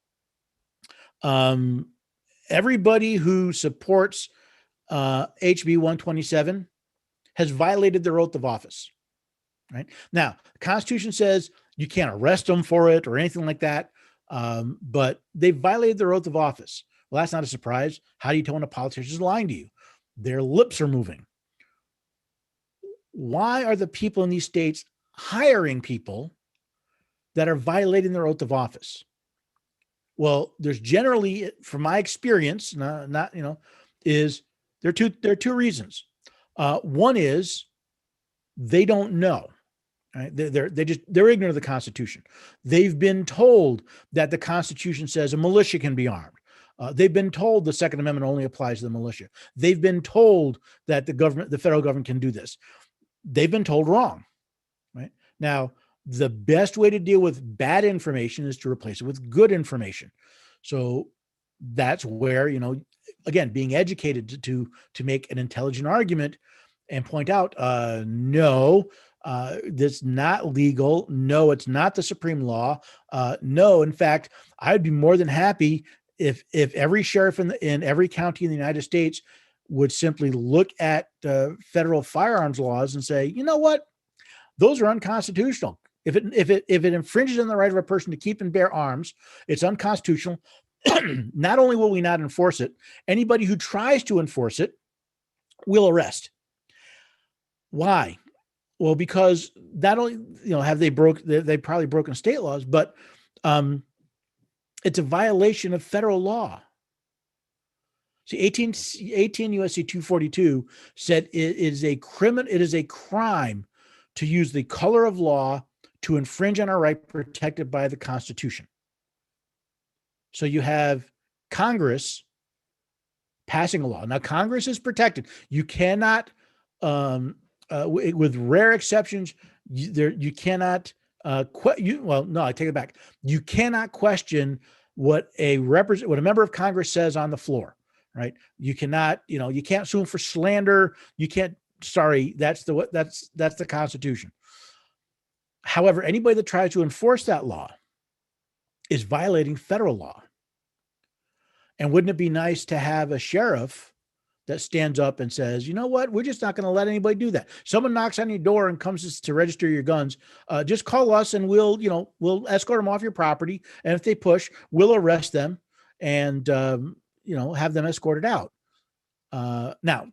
everybody who supports HB 127 has violated their oath of office. Right now, the Constitution says you can't arrest them for it or anything like that. But they violated their oath of office. Well, that's not a surprise. How do you tell when a politician is lying to you? Their lips are moving. Why are the people in these states hiring people that are violating their oath of office? Well, there's generally, from my experience, there are two reasons. One is they don't know. Right? They're ignorant of the Constitution. They've been told that the Constitution says a militia can be armed. They've been told the Second Amendment only applies to the militia. They've been told that the federal government can do this. They've been told wrong. Right? Now, the best way to deal with bad information is to replace it with good information. So that's where, again, being educated to make an intelligent argument and point out, no, that's not legal. No, it's not the supreme law. No, in fact, I'd be more than happy if every sheriff in every county in the United States would simply look at federal firearms laws and say, you know what, those are unconstitutional. If it infringes on the right of a person to keep and bear arms, it's unconstitutional. Not only will we not enforce it, anybody who tries to enforce it, we'll arrest. Why? Well, because not only have they probably broken state laws, but it's a violation of federal law. See, 18 U.S.C. 242 said it is a crime to use the color of law to infringe on a right protected by the Constitution. So you have Congress passing a law. Now, Congress is protected. You cannot, with rare exceptions, you cannot. I take it back. You cannot question what a member of Congress says on the floor. Right? You cannot. You can't sue him for slander. You can't. Sorry, that's the Constitution. However, anybody that tries to enforce that law is violating federal law. And wouldn't it be nice to have a sheriff that stands up and says, you know what, we're just not going to let anybody do that. Someone knocks on your door and comes to register your guns. Just call us and we'll escort them off your property. And if they push, we'll arrest them and, have them escorted out. Now,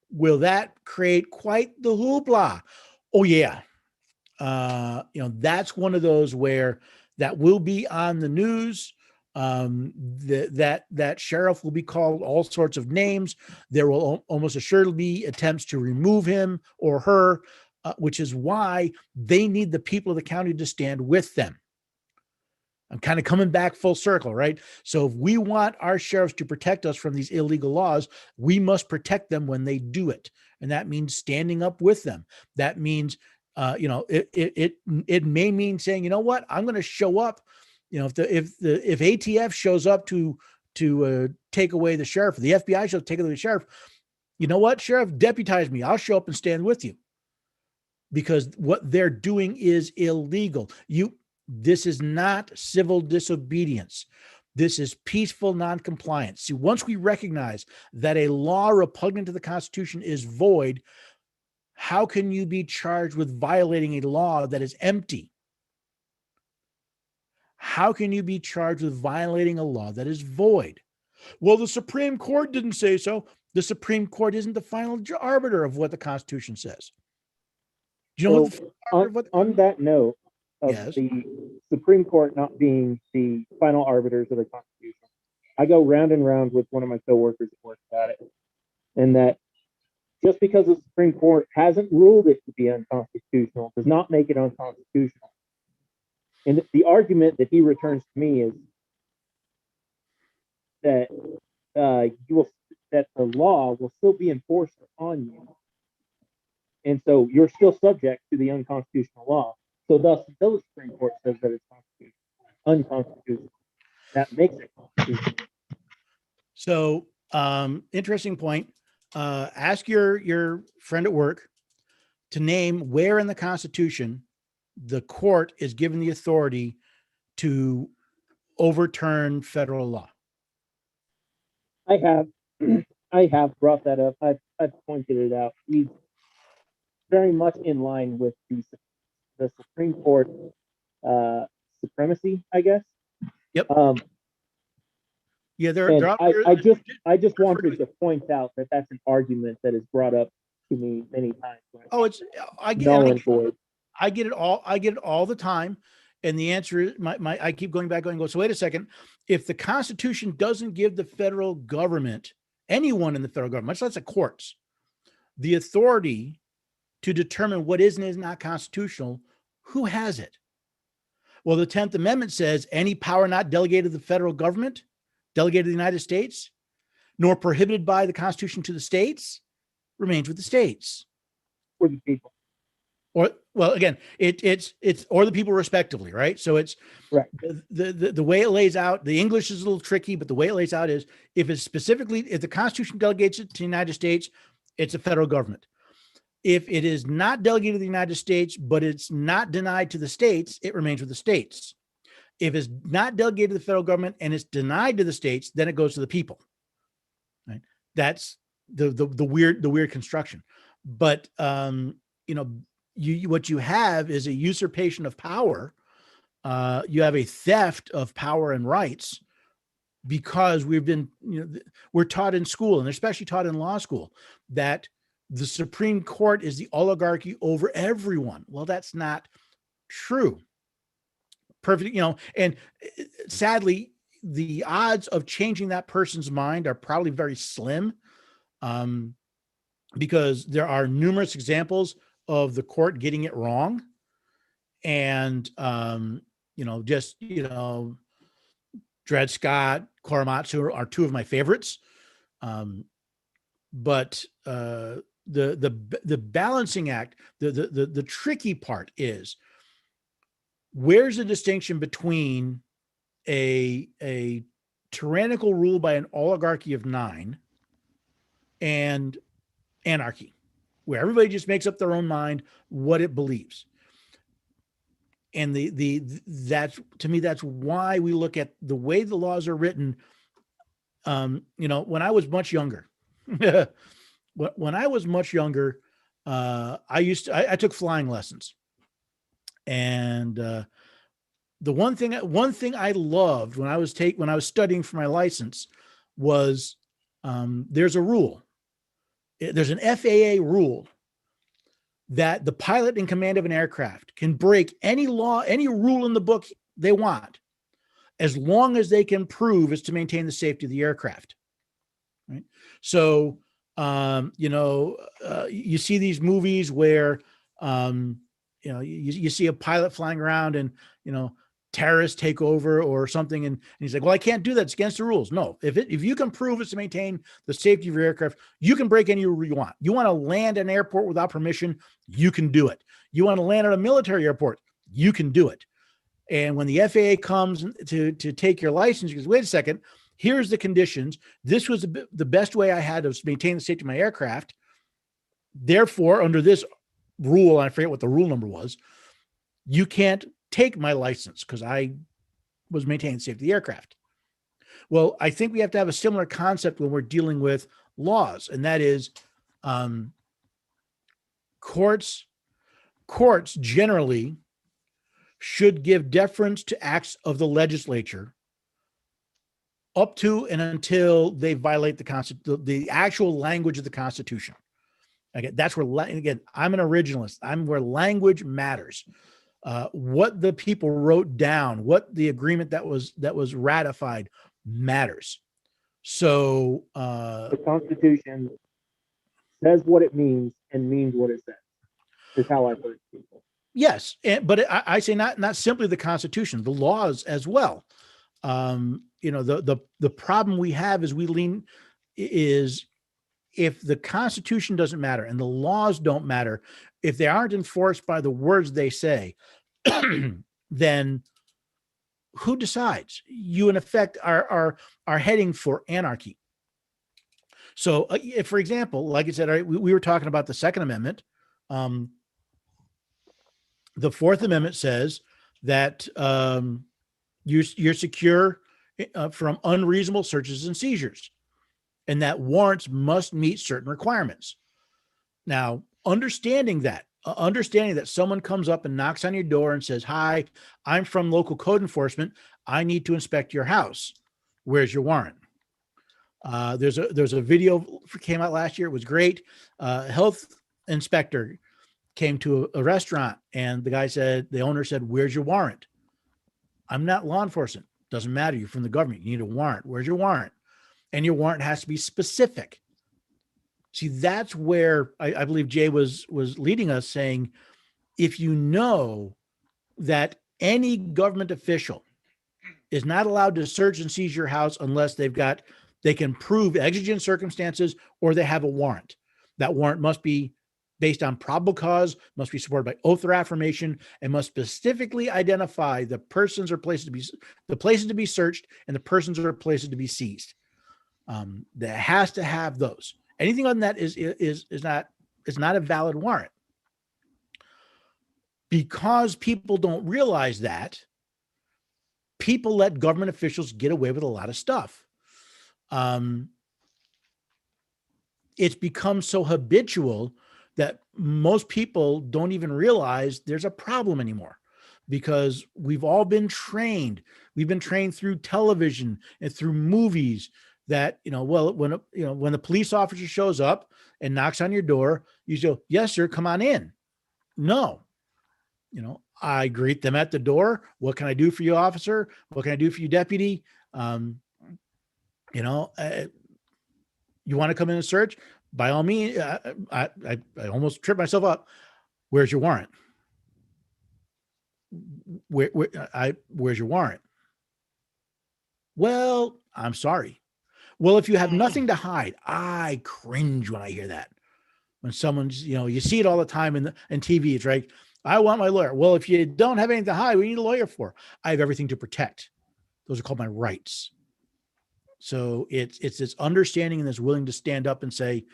will that create quite the hoopla? Oh yeah. That's one of those where that will be on the news. That sheriff will be called all sorts of names. There will almost assuredly be attempts to remove him or her, which is why they need the people of the county to stand with them. I'm kind of coming back full circle, right? So if we want our sheriffs to protect us from these illegal laws, we must protect them when they do it. And that means standing up with them. That means, it may mean saying, you know what, I'm going to show up. If ATF shows up to take away the sheriff, the FBI shows take away the sheriff, you know what, sheriff, deputize me. I'll show up and stand with you because what they're doing is illegal. This is not civil disobedience. This is peaceful noncompliance. See, once we recognize that a law repugnant to the Constitution is void, how can you be charged with violating a law that is empty? How can you be charged with violating a law that is void? Well, the Supreme Court didn't say so. The Supreme Court isn't the final arbiter of what the Constitution says. Do you know on that note of Yes. the Supreme Court not being the final arbiters of the Constitution, I go round and round with one of my coworkers at work about it, and that just because the Supreme Court hasn't ruled it to be unconstitutional does not make it unconstitutional. And the argument that he returns to me is that that the law will still be enforced on you, and so you're still subject to the unconstitutional law. So thus, until the Supreme Court says that it's unconstitutional, that makes it constitutional. So, interesting point. Ask your friend at work to name where in the Constitution the court is given the authority to overturn federal law. I have brought that up. I've pointed it out. He's very much in line with the Supreme Court supremacy, I guess. Yep. Yeah, I just wanted to point out that that's an argument that is brought up to me many times. I get it all. I get it all the time. And the answer is I keep going back so wait a second. If the Constitution doesn't give the federal government, anyone in the federal government, much less the courts, the authority to determine what is and is not constitutional, who has it? Well, the 10th Amendment says any power not delegated to the federal government, delegated to the United States, nor prohibited by the Constitution to the states, remains with the states. Or the people. Or, well, again, it's or the people respectively, right? So it's right. The way it lays out, the English is a little tricky, but the way it lays out is if the Constitution delegates it to the United States, it's a federal government. If it is not delegated to the United States, but it's not denied to the states, it remains with the states. If it's not delegated to the federal government and it's denied to the states, then it goes to the people. Right? That's the weird construction. But what you have is a usurpation of power. You have a theft of power and rights because we're taught in school, and especially taught in law school, that the Supreme Court is the oligarchy over everyone. Well, that's not true. Perfect, and sadly, the odds of changing that person's mind are probably very slim, because there are numerous examples of the court getting it wrong. And, Dred Scott, Korematsu are two of my favorites. But the balancing act, the tricky part is, where's the distinction between a tyrannical rule by an oligarchy of 9 and anarchy, where everybody just makes up their own mind what it believes? And that's, to me, that's why we look at the way the laws are written. when I was much younger, when I was much younger, I took flying lessons, and the one thing I loved when I was studying for my license was there's a rule. There's an FAA rule that the pilot in command of an aircraft can break any law, any rule in the book they want, as long as they can prove it's to maintain the safety of the aircraft. Right. So, you see these movies where, you see a pilot flying around and, terrorists take over or something. And he's like, well, I can't do that. It's against the rules. No, if you can prove it's to maintain the safety of your aircraft, you can break any rule you want. You want to land an airport without permission, you can do it. You want to land at a military airport, you can do it. And when the FAA comes to take your license, you goes, wait a second, here's the conditions. This was the best way I had to maintain the safety of my aircraft. Therefore, under this rule, I forget what the rule number was, you can't take my license because I was maintaining the safety of the aircraft. Well, I think we have to have a similar concept when we're dealing with laws, and that is courts generally should give deference to acts of the legislature up to and until they violate the actual language of the Constitution. Again, that's where, again, I'm an originalist. I'm where language matters. What the people wrote down, what the agreement that was ratified matters. So the Constitution says what it means and means what it says, is how I've heard people. Yes, but I say not simply the Constitution, the laws as well. The problem we have is if the Constitution doesn't matter and the laws don't matter, if they aren't enforced by the words they say, then who decides? You, in effect, are heading for anarchy. So, if, for example, like I said, all right, we were talking about the Second Amendment. The Fourth Amendment says that you're secure from unreasonable searches and seizures, and that warrants must meet certain requirements. Now, understanding that someone comes up and knocks on your door and says, "Hi, I'm from local code enforcement. I need to inspect your house. Where's your warrant?" There's a video came out last year. It was great. Health inspector came to a restaurant and the owner said, "Where's your warrant?" "I'm not law enforcement." "Doesn't matter. You're from the government. You need a warrant. Where's your warrant?" And your warrant has to be specific. See, that's where I believe Jay was leading us, saying, if you know that any government official is not allowed to search and seize your house unless they can prove exigent circumstances or they have a warrant. That warrant must be based on probable cause, must be supported by oath or affirmation, and must specifically identify the persons or places to be searched and the persons or places to be seized. That has to have those. Anything other than that is not a valid warrant. Because people don't realize that, people let government officials get away with a lot of stuff. It's become so habitual that most people don't even realize there's a problem anymore, because we've all been trained. We've been trained through television and through movies that, when the police officer shows up and knocks on your door, you say, "Yes, sir, come on in." No, I greet them at the door. "What can I do for you, officer? What can I do for you, deputy? You want to come in and search? By all means." I almost tripped myself up. "Where's your warrant?" Where's your warrant?" "Well, I'm sorry." Well, if you have nothing to hide, I cringe when I hear that. When someone's, you see it all the time in TV. It's right. "I want my lawyer." Well, if you don't have anything to hide, what do you need a lawyer for? "I have everything to protect. Those are called my rights." So it's this understanding and this willing to stand up and say,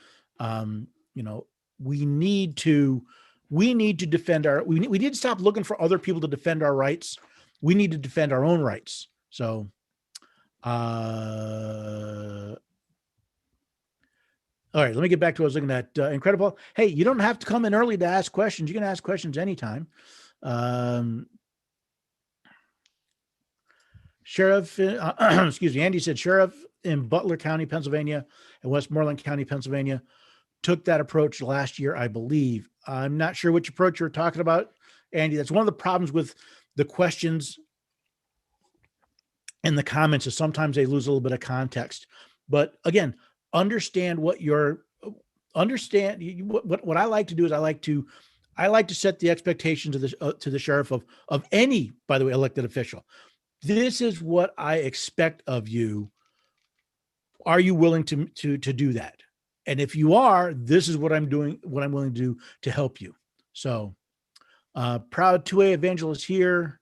we need to defend we need to stop looking for other people to defend our rights. We need to defend our own rights. So All right, let me get back to what I was looking at. Incredible. Hey, you don't have to come in early to ask questions. You can ask questions anytime. Sheriff, excuse me, Andy said sheriff in Butler County, Pennsylvania, and Westmoreland County, Pennsylvania, took that approach last year, I believe. I'm not sure which approach you're talking about, Andy. That's one of the problems with the questions and the comments is sometimes they lose a little bit of context. But again, understand what your understand what I like to do is I like to set the expectations to the sheriff of any, by the way, elected official. This is what I expect of you. Are you willing to do that? And if you are, this is what I'm doing, what I'm willing to do to help you. So proud 2A evangelist here.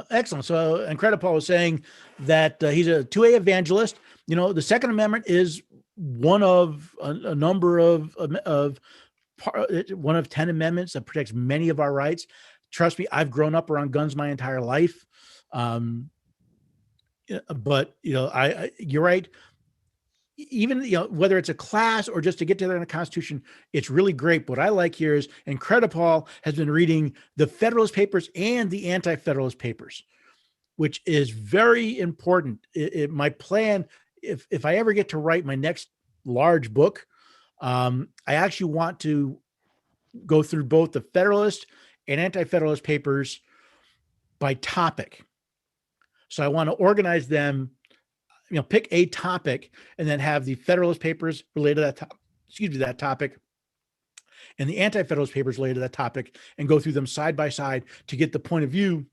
Excellent. So Incredible was saying that he's a 2A evangelist. You know, the Second Amendment is one of a number of one of 10 amendments that protects many of our rights. Trust me, I've grown up around guns my entire life. But you know, you're right. Even, you know, whether it's a class or just to get together in the Constitution, it's really great. What I like here is Incredible has been reading the Federalist Papers and the Anti-Federalist Papers, which is very important. My plan, if I ever get to write my next large book, I actually want to go through both the Federalist and Anti-Federalist Papers by topic. So I want to organize them, you know, pick a topic and then have the Federalist Papers related to that topic and the Anti-Federalist Papers related to that topic and go through them side by side to get the point of view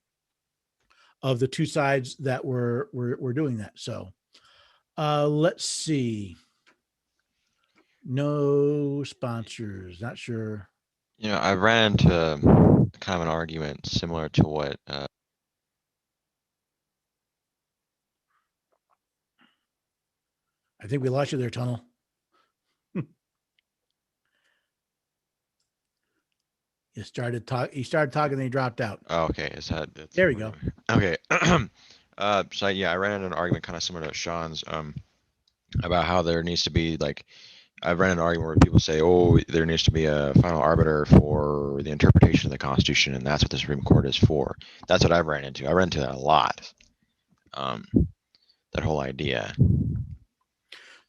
of the two sides that were doing that. So let's see. No sponsors, not sure. You know, I ran into kind of an argument similar to what I think we lost you there, Tunnel. You started talking, then you dropped out. Oh, okay. There we go. Okay. So yeah, I ran into an argument kind of similar to Sean's, about how there needs to be, like, I've ran an argument where people say, oh, there needs to be a final arbiter for the interpretation of the Constitution, and that's what the Supreme Court is for. That's what I've ran into. I ran into that a lot. That whole idea.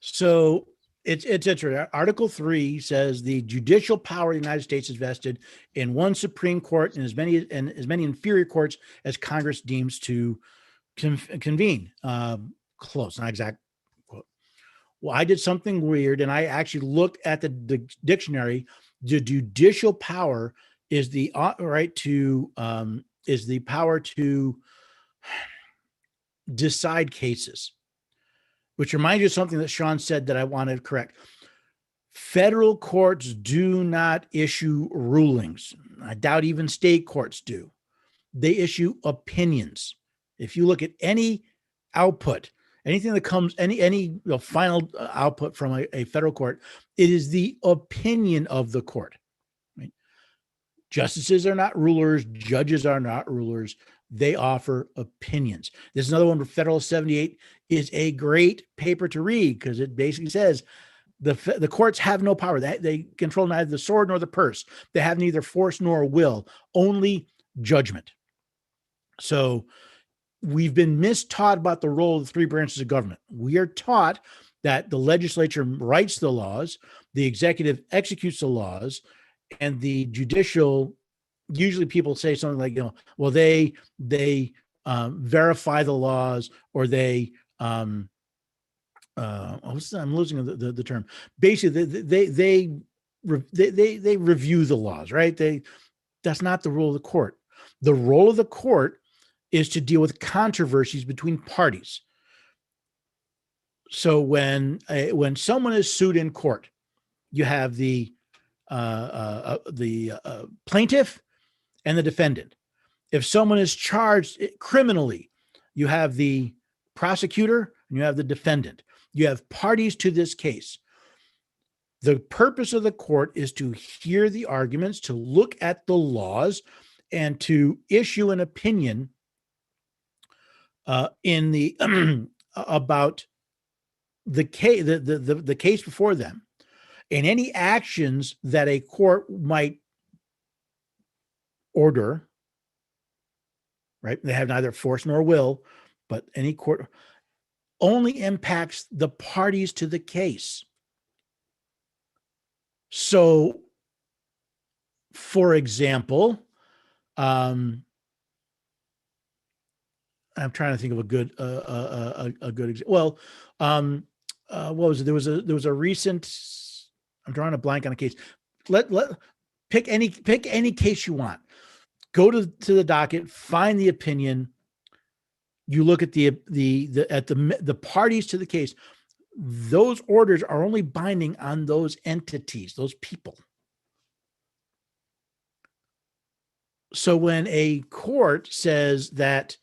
So it's interesting. Article 3 says the judicial power of the United States is vested in one Supreme Court and as many inferior courts as Congress deems to convene. Close, not exact quote. Well, I did something weird, and I actually looked at the dictionary. The judicial power is the right to is the power to decide cases. Which reminds you of something that Sean said that I wanted to correct. Federal courts do not issue rulings. I doubt even state courts do. They issue opinions. If you look at any output, anything that comes, any final output from a federal court, it is the opinion of the court. Right? Justices are not rulers. Judges are not rulers. They offer opinions. There's another one, Federalist 78 is a great paper to read because it basically says the courts have no power. They control neither the sword nor the purse. They have neither force nor will, only judgment. So we've been mistaught about the role of the three branches of government. We are taught that the legislature writes the laws, the executive executes the laws, and the judicial, usually people say something like, you know, well, they verify the laws, or they I'm losing the term. Basically, they review the laws, right? That's not the role of the court. The role of the court is to deal with controversies between parties. So when someone is sued in court, you have the plaintiff and the defendant. If someone is charged criminally, you have the prosecutor and you have the defendant. You have parties to this case. The purpose of the court is to hear the arguments, to look at the laws, and to issue an opinion in the about the case, the case before them, and any actions that a court might order. Right? They have neither force nor will, but any court only impacts the parties to the case. So, for example, I'm trying to think of a good example. Well, what was it? There was a recent. I'm drawing a blank on a case. Let pick any case you want. Go to the docket, find the opinion. You look at the parties to the case. Those orders are only binding on those entities, those people. So when a court says that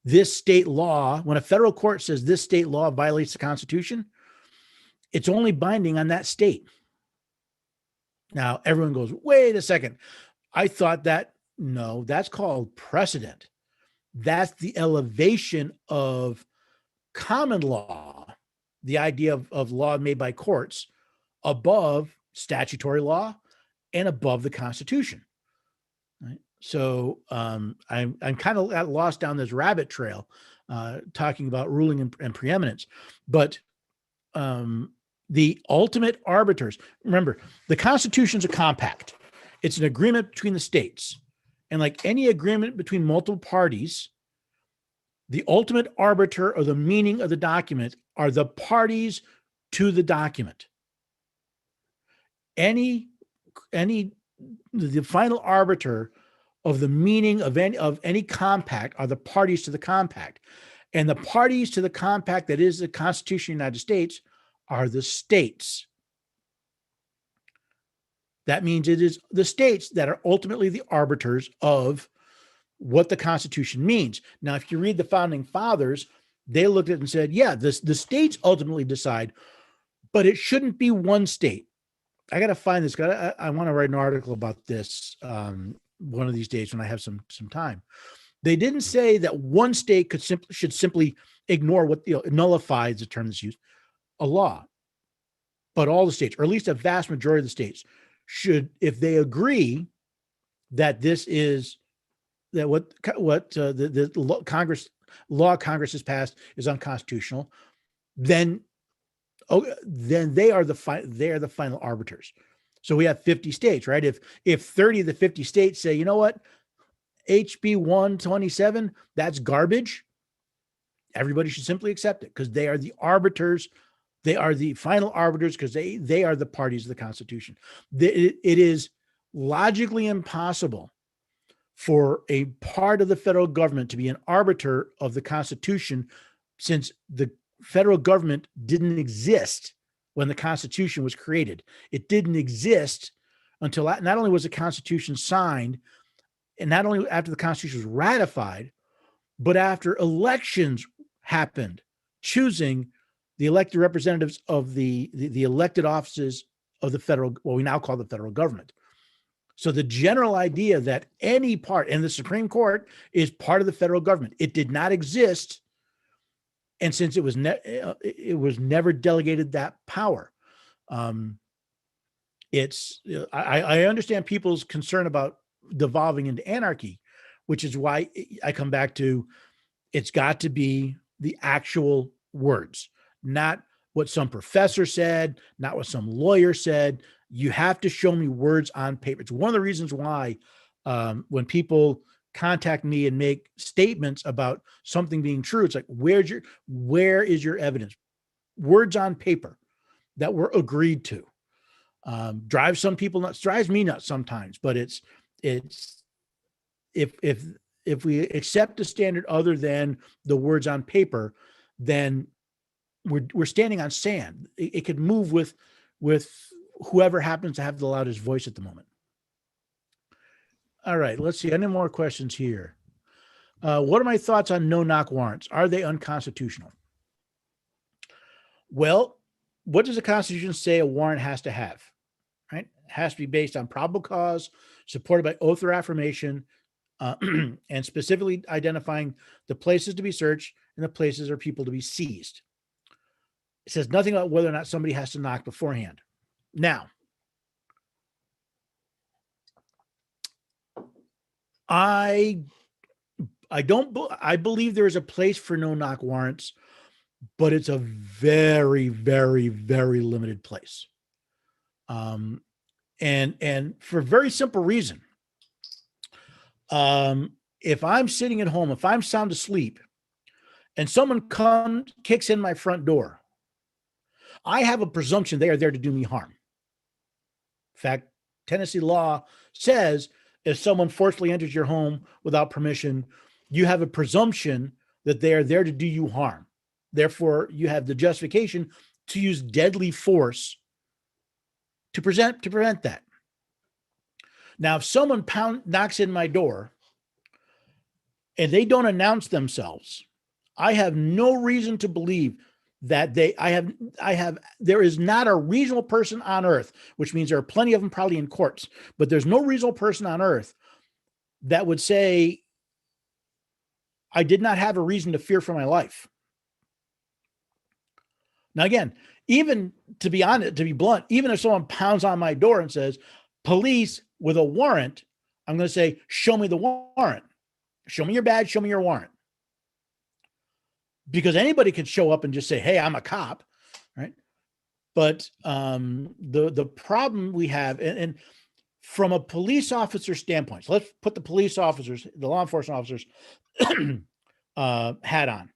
this state law, when a federal court says this state law violates the Constitution, it's only binding on that state. Now, everyone goes, wait a second. I thought that, no, that's called precedent. That's the elevation of common law, the idea of law made by courts, above statutory law and above the Constitution. Right? So I'm kind of lost down this rabbit trail, talking about ruling and preeminence, but the ultimate arbiters. Remember, the Constitution's a compact. It's an agreement between the states. And like any agreement between multiple parties, the ultimate arbiter of the meaning of the document are the parties to the document. The final arbiter of the meaning of any compact are the parties to the compact. And the parties to the compact that is the Constitution of the United States are the states. That means it is the states that are ultimately the arbiters of what the Constitution means. Now, if you read the Founding Fathers, they looked at it and said, yeah, the states ultimately decide, but it shouldn't be one state. I got to find this. I want to write an article about this one of these days when I have some time. They didn't say that one state should simply ignore what nullify is the term that's used, a law, but all the states, or at least a vast majority of the states, should, if they agree that this is that what the Congress has passed is unconstitutional, then they are the final arbiters. So we have 50 states, right? If 30 of the 50 states say, you know what, HB 127, that's garbage, everybody should simply accept it because they are the arbiters. They are the final arbiters because they are the parties of the Constitution. It is logically impossible for a part of the federal government to be an arbiter of the Constitution, since the federal government didn't exist when the Constitution was created. It didn't exist until not only was the Constitution signed, and not only after the Constitution was ratified, but after elections happened, choosing the elected representatives of the elected offices of the federal, what we now call the federal government. So the general idea that any part, and the Supreme Court is part of the federal government, it did not exist. And since it was never delegated that power, I understand people's concern about devolving into anarchy, which is why I come back to, it's got to be the actual words, not what some professor said, not what some lawyer said. You have to show me words on paper. It's one of the reasons why when people contact me and make statements about something being true, it's like, where is your evidence? Words on paper that were agreed to. Drives some people nuts, drives me nuts sometimes, but it's if we accept a standard other than the words on paper, then we're standing on sand. It could move with whoever happens to have the loudest voice at the moment. All right, let's see. Any more questions here? What are my thoughts on no-knock warrants? Are they unconstitutional? Well, what does the Constitution say a warrant has to have? Right? has to be based on probable cause, supported by oath or affirmation, and specifically identifying the places to be searched and the places or people to be seized. It says nothing about whether or not somebody has to knock beforehand. Now, I believe there is a place for no knock warrants, but it's a very, very, very limited place. And for a very simple reason. If I'm sitting at home, if I'm sound asleep and someone kicks in my front door, I have a presumption they are there to do me harm. In fact, Tennessee law says if someone forcibly enters your home without permission, you have a presumption that they are there to do you harm. Therefore, you have the justification to use deadly force to prevent that. Now, if someone knocks in my door and they don't announce themselves, I have no reason to believe that there is not a reasonable person on earth, which means there are plenty of them probably in courts, but there's no reasonable person on earth that would say, I did not have a reason to fear for my life. Now, again, even to be honest, to be blunt, even if someone pounds on my door and says, police with a warrant, I'm going to say, show me the warrant. Show me your badge, show me your warrant. Because anybody could show up and just say, hey, I'm a cop, right? But the problem we have, and from a police officer standpoint, so let's put the police officers, the law enforcement officers hat on.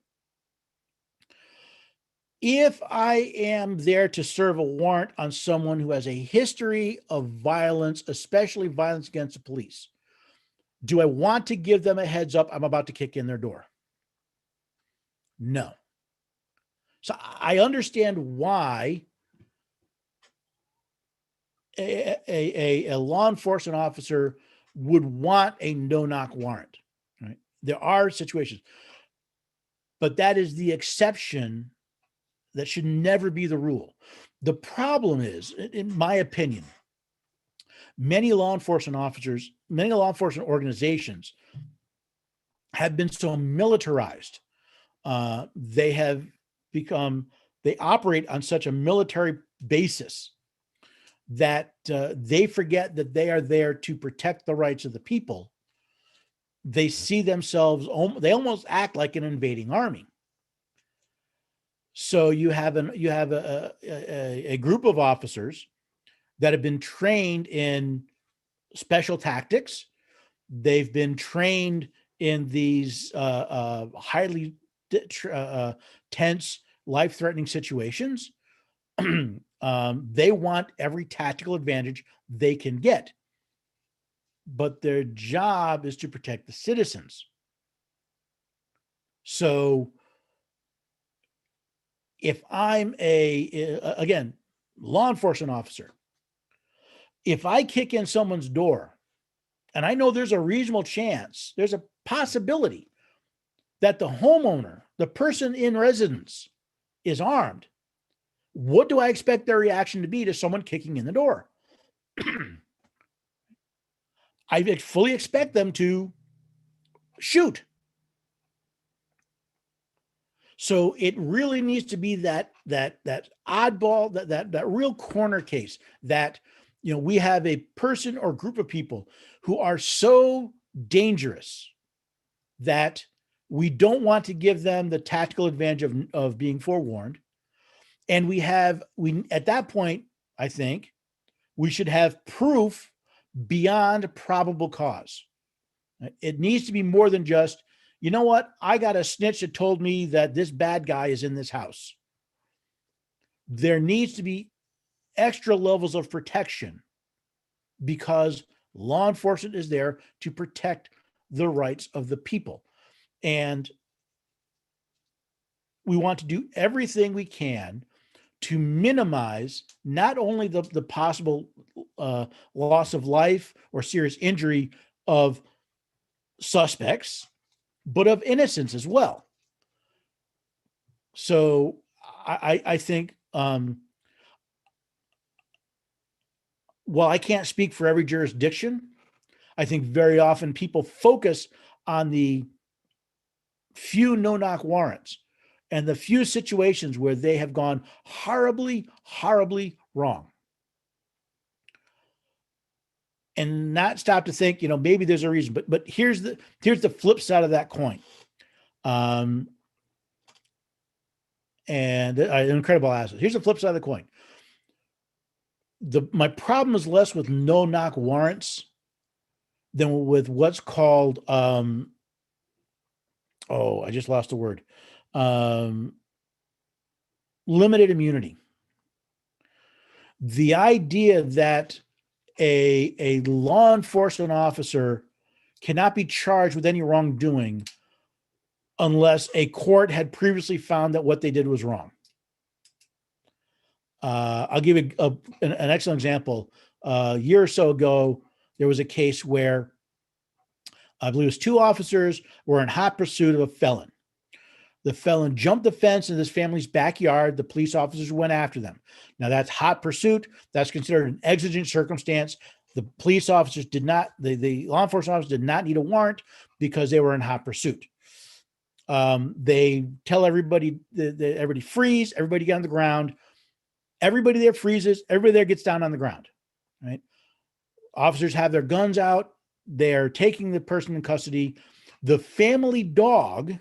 If I am there to serve a warrant on someone who has a history of violence, especially violence against the police, do I want to give them a heads up I'm about to kick in their door? No. So I understand why a law enforcement officer would want a no-knock warrant. Right? There are situations, but that is the exception. That should never be the rule. The problem is, in my opinion, many law enforcement officers, many law enforcement organizations have been so militarized. They operate on such a military basis that they forget that they are there to protect the rights of the people. They see themselves, they almost act like an invading army. So you have a group of officers that have been trained in special tactics. They've been trained in these highly tense, life-threatening situations. They want every tactical advantage they can get. But their job is to protect the citizens. So if I'm again, law enforcement officer, if I kick in someone's door and I know there's a reasonable chance, there's a possibility that the homeowner, the person in residence, is armed, what do I expect their reaction to be to someone kicking in the door? I fully expect them to shoot. So it really needs to be that oddball, that real corner case that, we have a person or group of people who are so dangerous that we don't want to give them the tactical advantage of being forewarned. And we at that point, I think we should have proof beyond probable cause. It needs to be more than just, you know what? I got a snitch that told me that this bad guy is in this house. There needs to be extra levels of protection because law enforcement is there to protect the rights of the people. And we want to do everything we can to minimize not only the possible loss of life or serious injury of suspects, but of innocents as well. So I think while I can't speak for every jurisdiction, I think very often people focus on the few no-knock warrants and the few situations where they have gone horribly, horribly wrong. And not stop to think, maybe there's a reason, but here's the flip side of that coin. And an incredible asset. Here's the flip side of the coin. My problem is less with no-knock warrants than with what's called, I just lost the word, limited immunity. The idea that a law enforcement officer cannot be charged with any wrongdoing unless a court had previously found that what they did was wrong. I'll give you an excellent example. A year or so ago, there was a case where I believe it was two officers were in hot pursuit of a felon. The felon jumped the fence in this family's backyard. The police officers went after them. Now that's hot pursuit. That's considered an exigent circumstance. The police officers did not, the law enforcement officers did not need a warrant because they were in hot pursuit. They tell everybody, everybody freeze, everybody get on the ground. Everybody there freezes. Everybody there gets down on the ground, right? Officers have their guns out. They're taking the person in custody. The family dog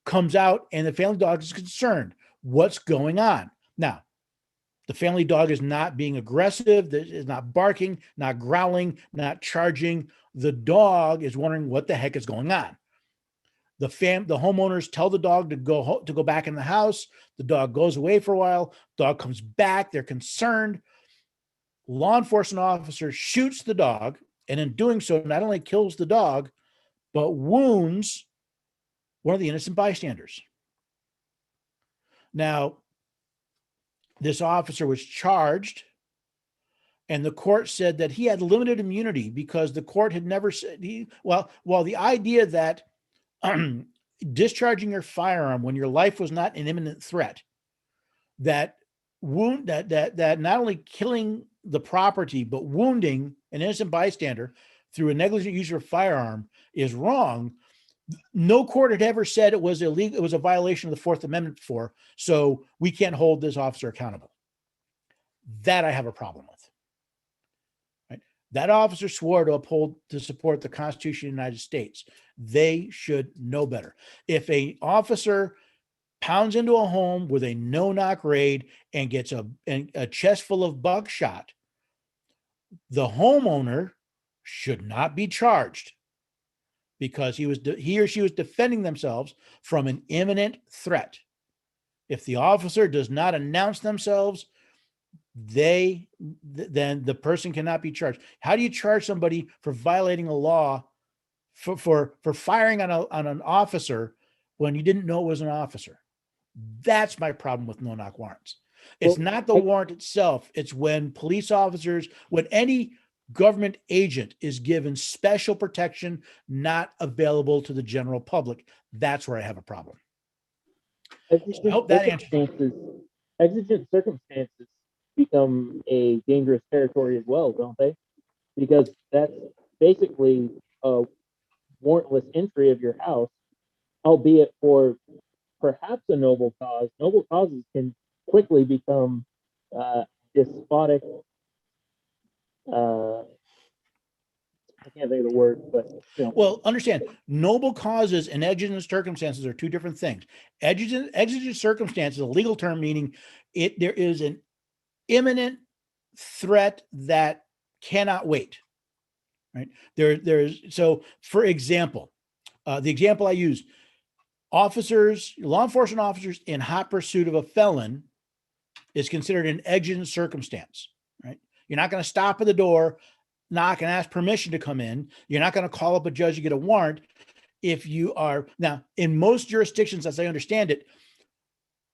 comes out and the family dog is concerned. What's going on? Now, the family dog is not being aggressive, is not barking, not growling, not charging. The dog is wondering what the heck is going on. The homeowners tell the dog to go back in the house. The dog goes away for a while. Dog comes back. They're concerned. Law enforcement officer shoots the dog, and in doing so, not only kills the dog, but wounds one of the innocent bystanders. Now, this officer was charged, and the court said that he had limited immunity because the court had never said the idea that discharging your firearm when your life was not an imminent threat, that not only killing the property but wounding an innocent bystander through a negligent use of a firearm is wrong. No court had ever said it was illegal. It was a violation of the Fourth Amendment before, so we can't hold this officer accountable. That I have a problem with. Right? That officer swore to support the Constitution of the United States. They should know better. If an officer pounds into a home with a no-knock raid and gets a chest full of buckshot, the homeowner should not be charged because he or she was defending themselves from an imminent threat. If the officer does not announce themselves, then the person cannot be charged. How do you charge somebody for violating a law for firing on an officer when you didn't know it was an officer? That's my problem with no-knock warrants. It's not the warrant itself. It's when police officers, when any government agent is given special protection not available to the general public. That's where I have a problem. I hope that answers. Exigent circumstances become a dangerous territory as well, don't they? Because that's basically a warrantless entry of your house, albeit for perhaps a noble cause. Noble causes can quickly become despotic. I can't think of the word, but Well, understand, noble causes and exigent circumstances are two different things. Exigent circumstances, a legal term meaning there is an imminent threat that cannot wait. Right? So, for example, the example I use: law enforcement officers in hot pursuit of a felon is considered an exigent circumstance. Right? You're not going to stop at the door, knock, and ask permission to come in. You're not going to call up a judge to get a warrant. If you are now in most jurisdictions, as I understand it,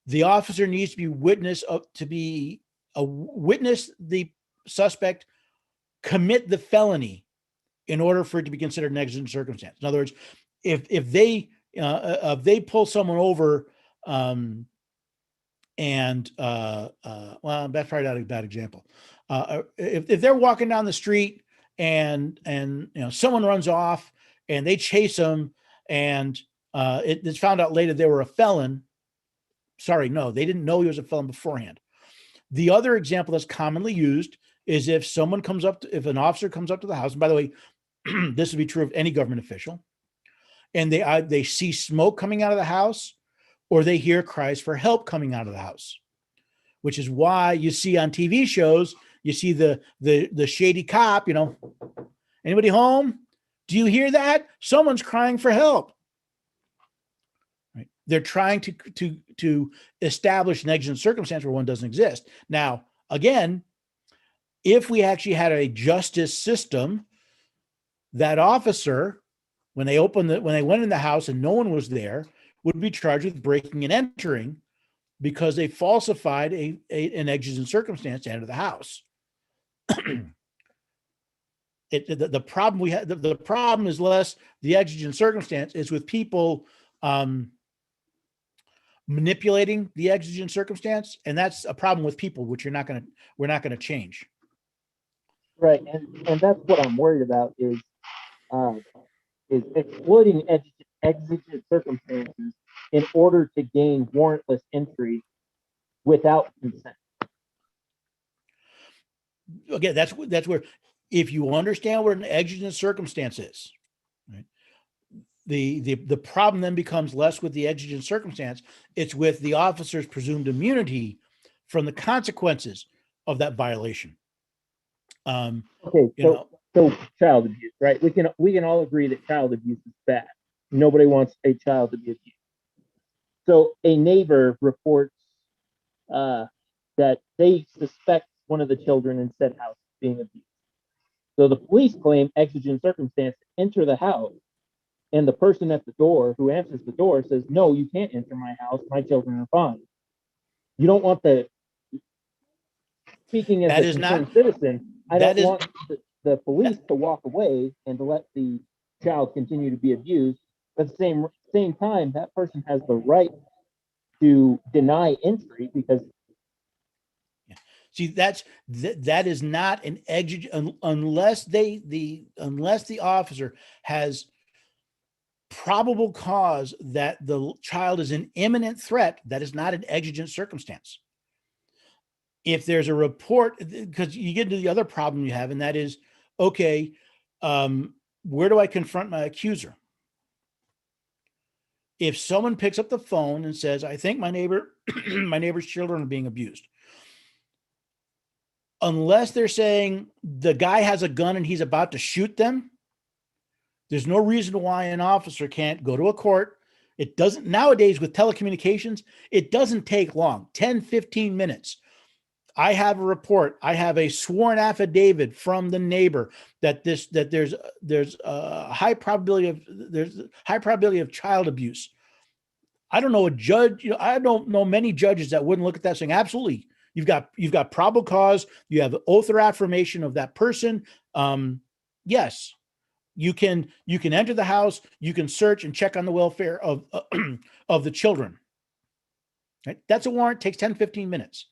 the officer needs to be witness the suspect commit the felony in order for it to be considered an exigent circumstance. In other words, if they pull someone over, well, that's probably not a bad example. If they're walking down the street and someone runs off and they chase them, and it's found out later they were a felon. Sorry, no, they didn't know he was a felon beforehand. The other example that's commonly used is if if an officer comes up to the house, and by the way, this would be true of any government official, and they see smoke coming out of the house, or they hear cries for help coming out of the house, which is why you see on TV shows, you see the shady cop, anybody home? Do you hear that? Someone's crying for help. Right? They're trying to establish an exigent circumstance where one doesn't exist. Now, again, if we actually had a justice system, that officer, when they went in the house and no one was there, would be charged with breaking and entering because they falsified an exigent circumstance to enter the house. The problem we have, the problem is less the exigent circumstance, is with people manipulating the exigent circumstance, and that's a problem with people, which we're not going to change. Right, and that's what I'm worried about is exploiting exigent circumstances in order to gain warrantless entry without consent. Again, that's where, if you understand what an exigent circumstance is, right, the problem then becomes less with the exigent circumstance. It's with the officer's presumed immunity from the consequences of that violation. Okay, so child abuse, right? We can all agree that child abuse is bad. Nobody wants a child to be abused. So a neighbor reports that they suspect one of the children in said house being abused. So the police claim exigent circumstance to enter the house, and the person at the door who answers the door says, "No, you can't enter my house. My children are fine." You don't want speaking as a concerned citizen, I don't want the police to walk away and to let the child continue to be abused. But at the same time, that person has the right to deny entry because. See, that is not an exigent unless the officer has probable cause that the child is an imminent threat. That is not an exigent circumstance. If there's a report, because you get into the other problem you have, and that is, okay, where do I confront my accuser? If someone picks up the phone and says, "I think my neighbor's children are being abused," unless they're saying the guy has a gun and he's about to shoot them, there's no reason why an officer can't go to a court. It doesn't, nowadays with telecommunications, it doesn't take long, 10, 15 minutes. I have a report. I have a sworn affidavit from the neighbor that there's a high probability of child abuse. I don't know a judge, I don't know many judges that wouldn't look at that saying, absolutely. You've got probable cause. You have oath or affirmation of that person. Yes, you can enter the house. You can search and check on the welfare of of the children. Right? That's a warrant. Takes 10, 15 minutes.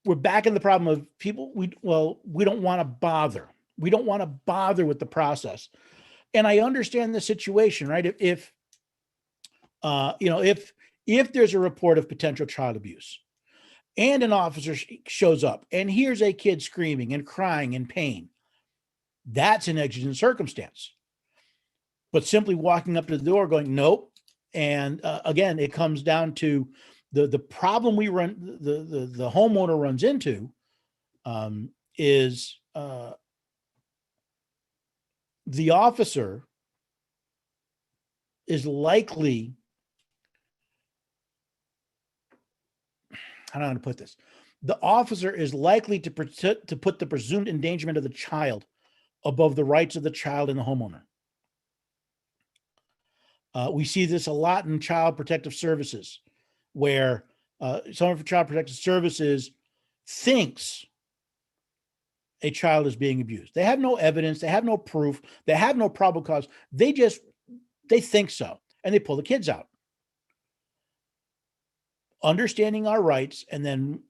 We're back in the problem of people. We don't want to bother. We don't want to bother with the process. And I understand the situation, right? If there's a report of potential child abuse, and an officer shows up and hears a kid screaming and crying in pain, that's an exigent circumstance. But simply walking up to the door going, nope. And again, it comes down to the problem the homeowner runs into is the officer is likely, I don't know how to put this. The officer is likely to put the presumed endangerment of the child above the rights of the child and the homeowner. We see this a lot in child protective services, where someone from Child Protective Services thinks a child is being abused. They have no evidence. They have no proof. They have no probable cause. They think so, and they pull the kids out. Understanding our rights, and then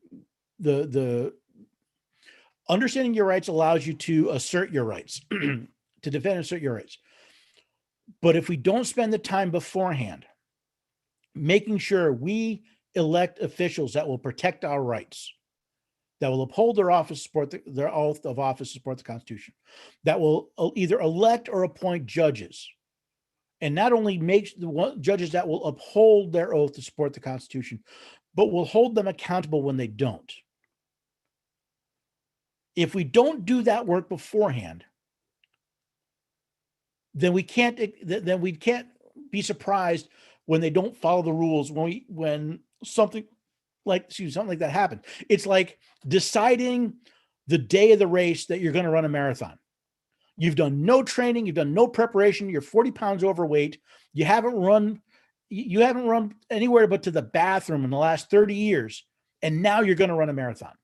the Understanding your rights allows you to assert your rights, to defend and assert your rights. But if we don't spend the time beforehand making sure we elect officials that will protect our rights, that will uphold their office, support their oath of office, support the Constitution, that will either elect or appoint judges, and not only make the judges that will uphold their oath to support the Constitution, but will hold them accountable when they don't. If we don't do that work beforehand, then we can't be surprised when they don't follow the rules, when something like that happened. It's like deciding the day of the race that you're going to run a marathon. You've done no training, you've done no preparation, you're 40 pounds overweight, you haven't run anywhere but to the bathroom in the last 30 years, and now you're going to run a marathon.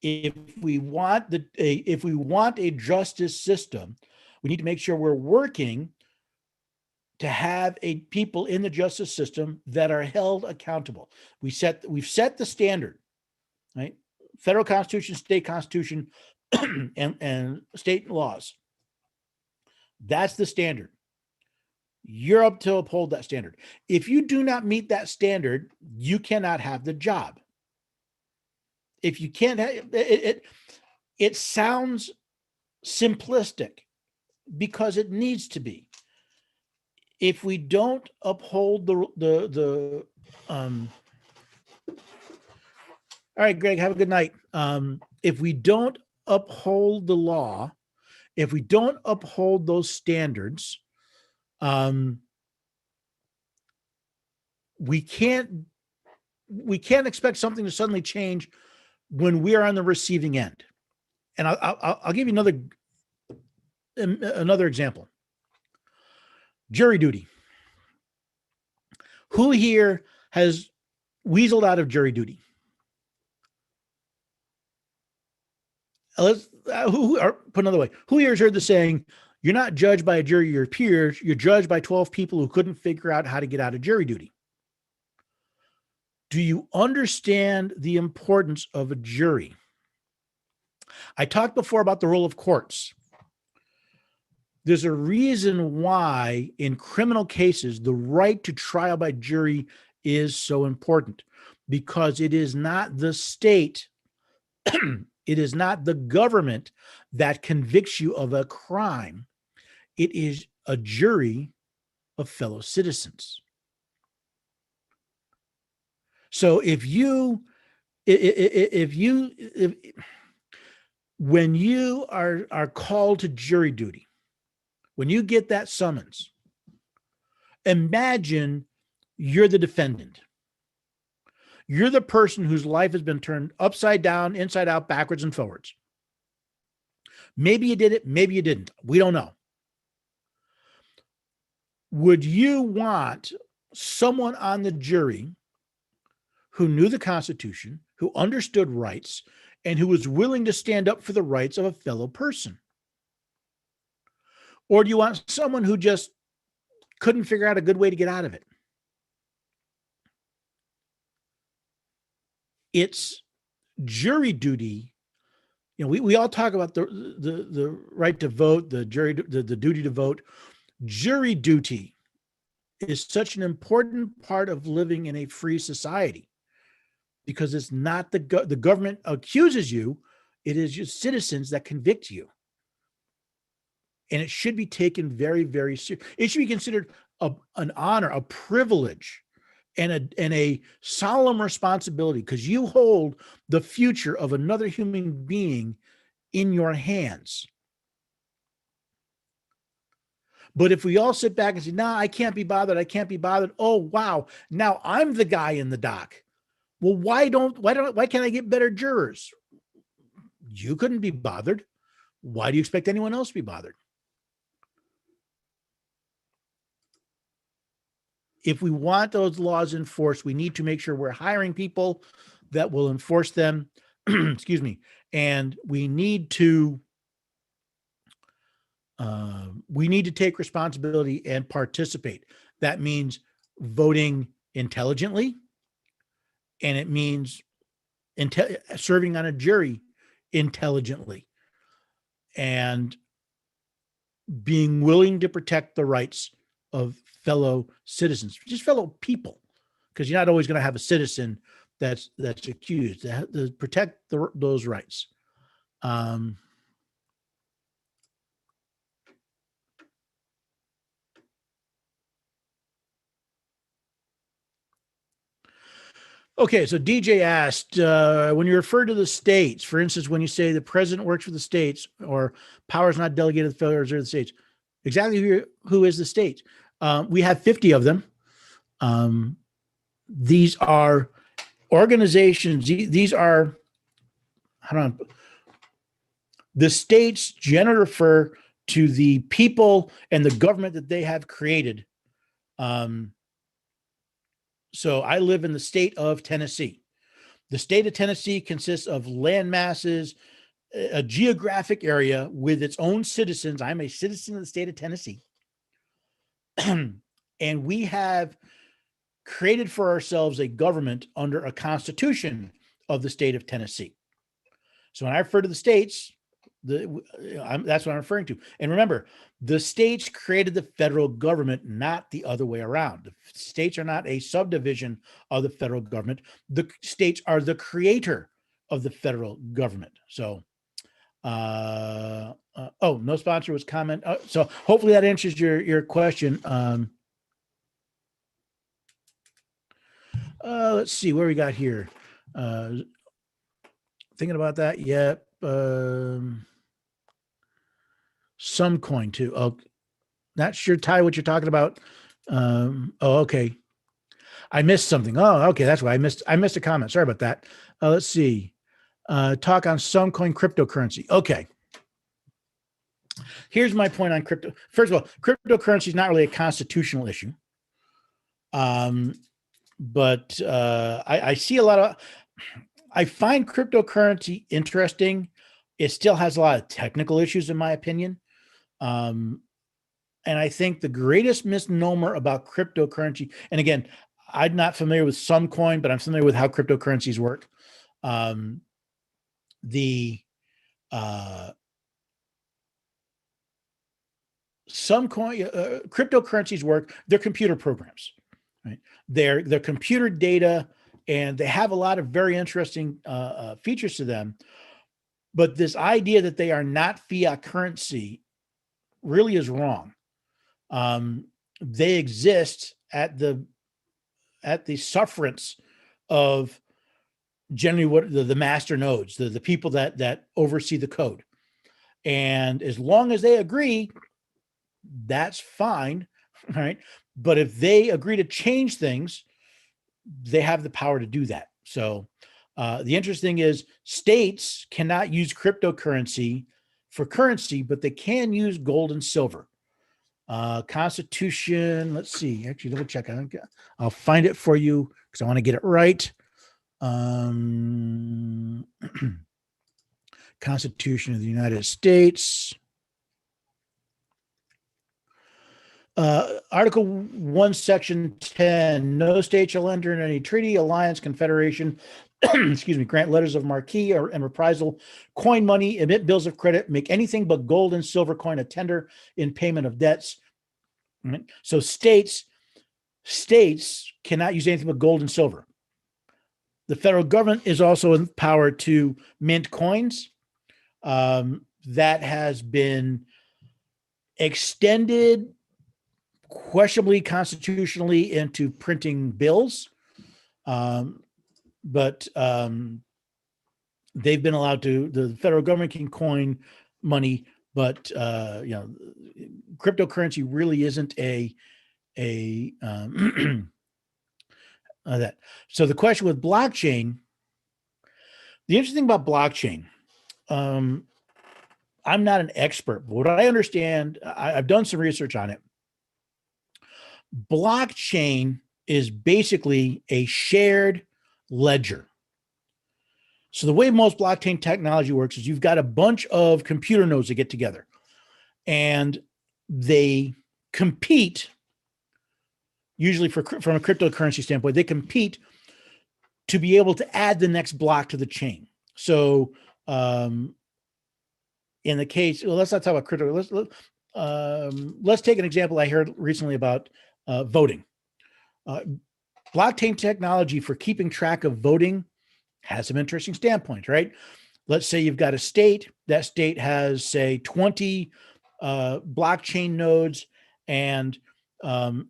If we want a justice system, we need to make sure we're working to have people in the justice system that are held accountable. We've set the standard, right? Federal Constitution, state constitution, and state laws. That's the standard. You're up to uphold that standard. If you do not meet that standard, you cannot have the job. If you can't have it sounds simplistic because it needs to be. If we don't uphold all right, Greg, have a good night. If we don't uphold the law, if we don't uphold those standards, we can't expect something to suddenly change when we are on the receiving end. And I'll give you another example. Jury duty. Who here has weaseled out of jury duty? Put another way, who here has heard the saying, you're not judged by a jury of your peers, you're judged by 12 people who couldn't figure out how to get out of jury duty? Do you understand the importance of a jury? I talked before about the role of courts. There's a reason why in criminal cases, the right to trial by jury is so important, because it is not the state, it is not the government that convicts you of a crime. It is a jury of fellow citizens. So when you are called to jury duty, when you get that summons, imagine you're the defendant. You're the person whose life has been turned upside down, inside out, backwards, and forwards. Maybe you did it, maybe you didn't. We don't know. Would you want someone on the jury who knew the Constitution, who understood rights, and who was willing to stand up for the rights of a fellow person? Or do you want someone who just couldn't figure out a good way to get out of it? It's jury duty. You know, we all talk about the right to vote, the duty to vote. Jury duty is such an important part of living in a free society, because it's not the government accuses you, it is your citizens that convict you. And it should be taken very, very seriously. It should be considered an honor, a privilege, and a solemn responsibility, because you hold the future of another human being in your hands. But if we all sit back and say, "No, I can't be bothered. I can't be bothered. Oh, wow. Now I'm the guy in the dock." Well, why can't I get better jurors? You couldn't be bothered. Why do you expect anyone else to be bothered? If we want those laws enforced, we need to make sure we're hiring people that will enforce them. Excuse me. And we need to take responsibility and participate. That means voting intelligently, and it means serving on a jury intelligently, and being willing to protect the rights of fellow citizens, just fellow people, because you're not always going to have a citizen that's accused, to protect those rights. Okay, so DJ asked, when you refer to the states, for instance, when you say the president works for the states or powers not delegated to the Federal Reserve of the states, exactly who is the state? We have 50 of them. These are organizations. These are, the states generally refer to the people and the government that they have created. So I live in the state of Tennessee. The state of Tennessee consists of land masses, a geographic area with its own citizens. I'm a citizen of the state of Tennessee. And we have created for ourselves a government under a constitution of the state of Tennessee. So when I refer to the states, that's what I'm referring to. And remember, the states created the federal government, not the other way around. The states are not a subdivision of the federal government. The states are the creator of the federal government. So, no sponsor was comment. So hopefully that answers your question. Let's see where we got here. Thinking about that. Yep. Some coin too. Oh, not sure, Ty, what you're talking about. Okay. I missed something. Oh, okay. That's why I missed a comment. Sorry about that. Let's see. Talk on some coin cryptocurrency. Okay. Here's my point on crypto. First of all, cryptocurrency is not really a constitutional issue. But I see a lot of, I find cryptocurrency interesting. It still has a lot of technical issues, in my opinion. And I think the greatest misnomer about cryptocurrency, and again, I'm not familiar with some coin, but I'm familiar with how cryptocurrencies work. Some coin cryptocurrencies work. They're computer programs, right? They're computer data, and they have a lot of very interesting features to them. But this idea that they are not fiat currency really is wrong. They exist at the sufferance of generally what the master nodes, the people that oversee the code. And as long as they agree, that's fine, right? But if they agree to change things, they have the power to do that. So the interesting is states cannot use cryptocurrency for currency, but they can use gold and silver. Constitution, let's see, actually, double check. I'll find it for you because I want to get it right. Constitution of the United States. Article 1, Section 10, no state shall enter in any treaty, alliance, confederation, grant letters of marque and reprisal, coin money, emit bills of credit, make anything but gold and silver coin a tender in payment of debts. Right? So states cannot use anything but gold and silver. The federal government is also empowered to mint coins. That has been extended questionably constitutionally into printing bills. But they've been allowed to, the federal government can coin money, but cryptocurrency really isn't that. So the question with blockchain, the interesting thing about blockchain, I'm not an expert, but what I understand, I've done some research on it. Blockchain is basically a shared ledger. So the way most blockchain technology works is you've got a bunch of computer nodes that get together and they compete, usually from a cryptocurrency standpoint, they compete to be able to add the next block to the chain. So in the case, well, let's not talk about crypto. Let's take an example I heard recently about voting. Blockchain technology for keeping track of voting has some interesting standpoints, right? Let's say you've got a state. That state has, say, 20 blockchain nodes, and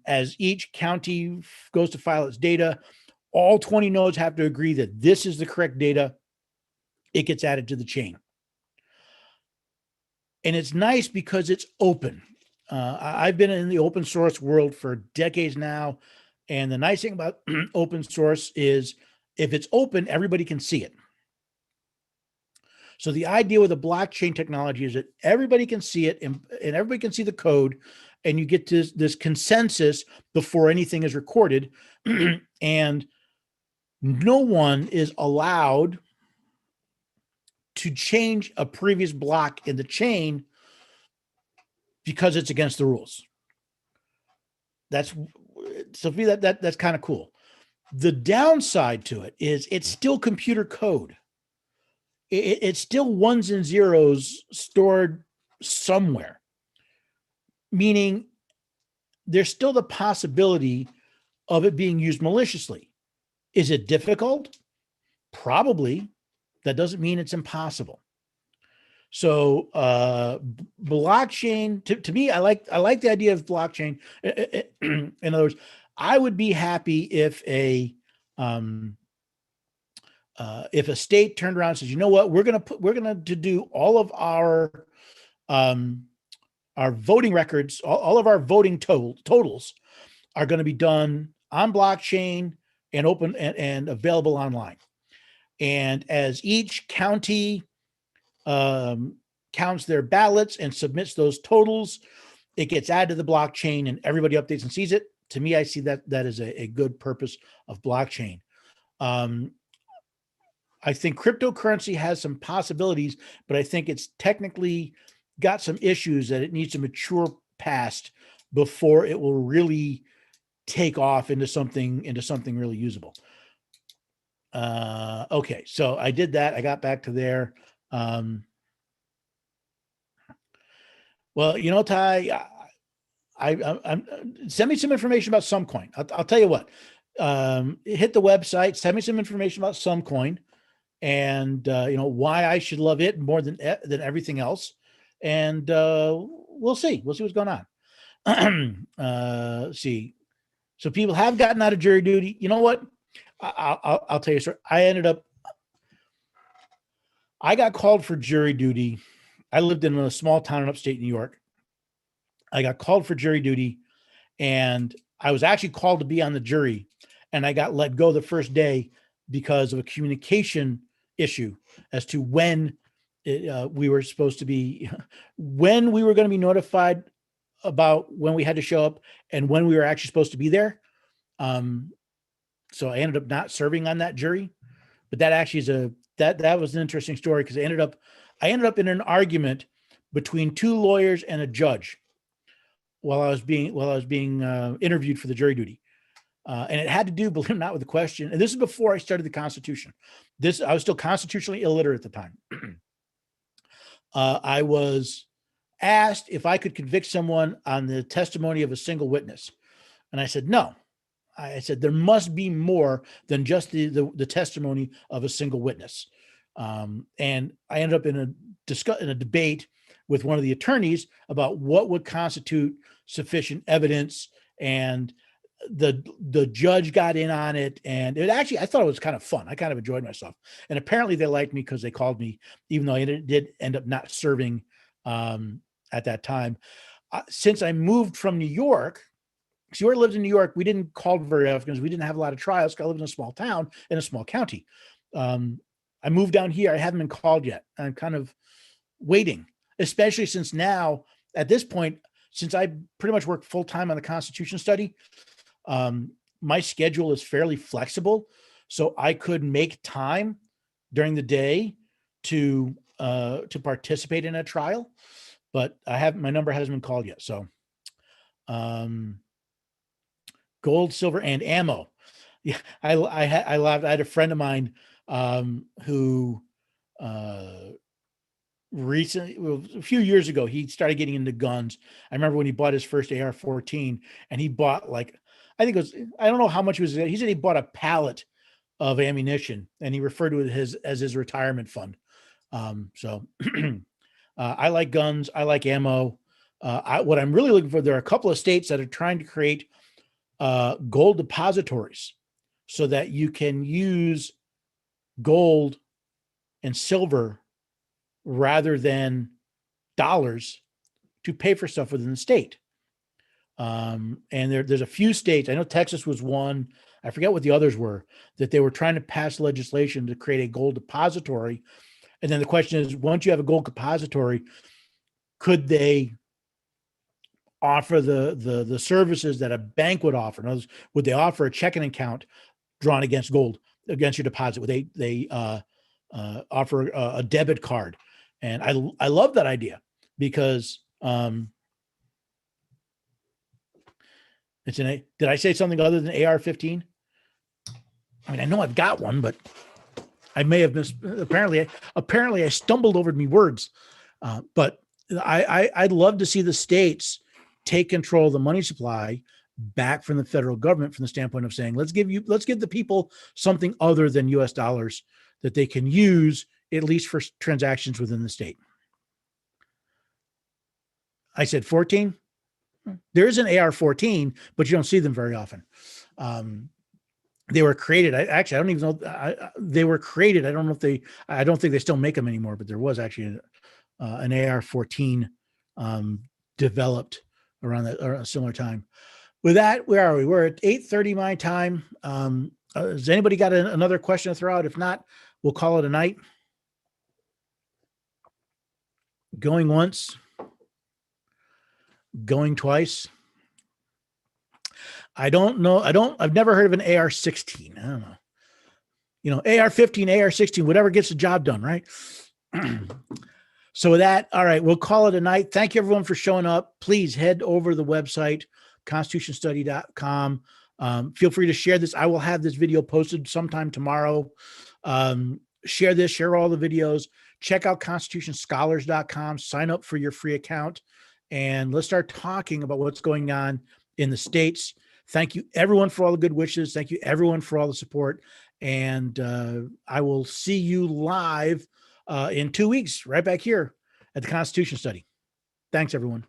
as each county goes to file its data, all 20 nodes have to agree that this is the correct data. It gets added to the chain. And it's nice because it's open. I've been in the open source world for decades now. And the nice thing about open source is if it's open, everybody can see it. So the idea with the blockchain technology is that everybody can see it and everybody can see the code, and you get this consensus before anything is recorded. And no one is allowed to change a previous block in the chain because it's against the rules. That's kind of cool. The downside to it is it's still computer code. It's still ones and zeros stored somewhere, meaning there's still the possibility of it being used maliciously. Is it difficult? Probably. That doesn't mean it's impossible. So blockchain, to me, I like the idea of blockchain. In other words, I would be happy if a state turned around and says, you know what, we're gonna do all of our voting records, all of our voting totals are going to be done on blockchain and open and available online. And as each county counts their ballots and submits those totals, it gets added to the blockchain and everybody updates and sees it. To me, I see that is a good purpose of blockchain. I think cryptocurrency has some possibilities, but I think it's technically got some issues that it needs to mature past before it will really take off into something really usable. Okay, so I did that. I got back to there. Well, you know, Ty, I'm send me some information about Sumcoin. I'll tell you what. Hit the website. Send me some information about Sumcoin, and you know why I should love it more than everything else. And we'll see. We'll see what's going on. See. So people have gotten out of jury duty. You know what? I'll tell you, sir. I got called for jury duty. I lived in a small town in upstate New York. I got called for jury duty, and I was actually called to be on the jury, and I got let go the first day because of a communication issue as to when we were supposed to be, when we were going to be notified about when we had to show up and when we were actually supposed to be there. So I ended up not serving on that jury, but that actually is that was an interesting story because I ended up in an argument between two lawyers and a judge while I was being interviewed for the jury duty. And it had to do, believe it or not, with the question. And this is before I studied the Constitution. I was still constitutionally illiterate at the time. I was asked if I could convict someone on the testimony of a single witness. And I said, no. I said, there must be more than just the testimony of a single witness. And I ended up in a debate with one of the attorneys about what would constitute sufficient evidence. And the judge got in on it. And it actually, I thought it was kind of fun. I kind of enjoyed myself. And apparently they liked me because they called me, even though I did end up not serving at that time. Since I moved from New York, see, where I lived in New York, we didn't call very often because we didn't have a lot of trials. I lived in a small town in a small county. I moved down here. I haven't been called yet. I'm kind of waiting, especially since now, at this point, since I pretty much work full time on the Constitution study, my schedule is fairly flexible. So I could make time during the day to participate in a trial, but my number hasn't been called yet. So, gold, silver, and ammo. Yeah, I laughed. I had a friend of mine who recently, well, a few years ago, he started getting into guns. I remember when he bought his first AR-14, and he bought like, I think it was, I don't know how much it was. He said he bought a pallet of ammunition, and he referred to it as his retirement fund. So I like guns. I like ammo. What I'm really looking for, there are a couple of states that are trying to create gold depositories so that you can use gold and silver rather than dollars to pay for stuff within the state. And there's a few states, I know Texas was one, I forget what the others were, that they were trying to pass legislation to create a gold depository. And then the question is, once you have a gold depository, could they offer the services that a bank would offer? In other words, would they offer a checking account drawn against gold, against your deposit? Would they offer a debit card? And I love that idea because it's did I say something other than AR-15? I mean, I know I've got one, but I may have missed. Apparently I stumbled over me words. But I'd love to see the states take control of the money supply back from the federal government, from the standpoint of saying, let's give the people something other than US dollars that they can use, at least for transactions within the state. I said 14. There is an AR-14, but you don't see them very often. They were created. I don't even know. They were created. I don't know if I don't think they still make them anymore, but there was actually an AR-14 developed around a similar time. With that, where are we? We're at 8:30 my time. Has anybody got another question to throw out? If not, we'll call it a night. Going once, going twice. I don't know. I've never heard of an AR-16. I don't know. You know, AR-15, AR-16, whatever gets the job done, right? So with that, all right, we'll call it a night. Thank you everyone for showing up. Please head over to the website, constitutionstudy.com. Feel free to share this. I will have this video posted sometime tomorrow. Share this, share all the videos. Check out constitutionscholars.com. Sign up for your free account. And let's start talking about what's going on in the states. Thank you, everyone, for all the good wishes. Thank you, everyone, for all the support. And I will see you live in 2 weeks, right back here at the Constitution Study. Thanks, everyone.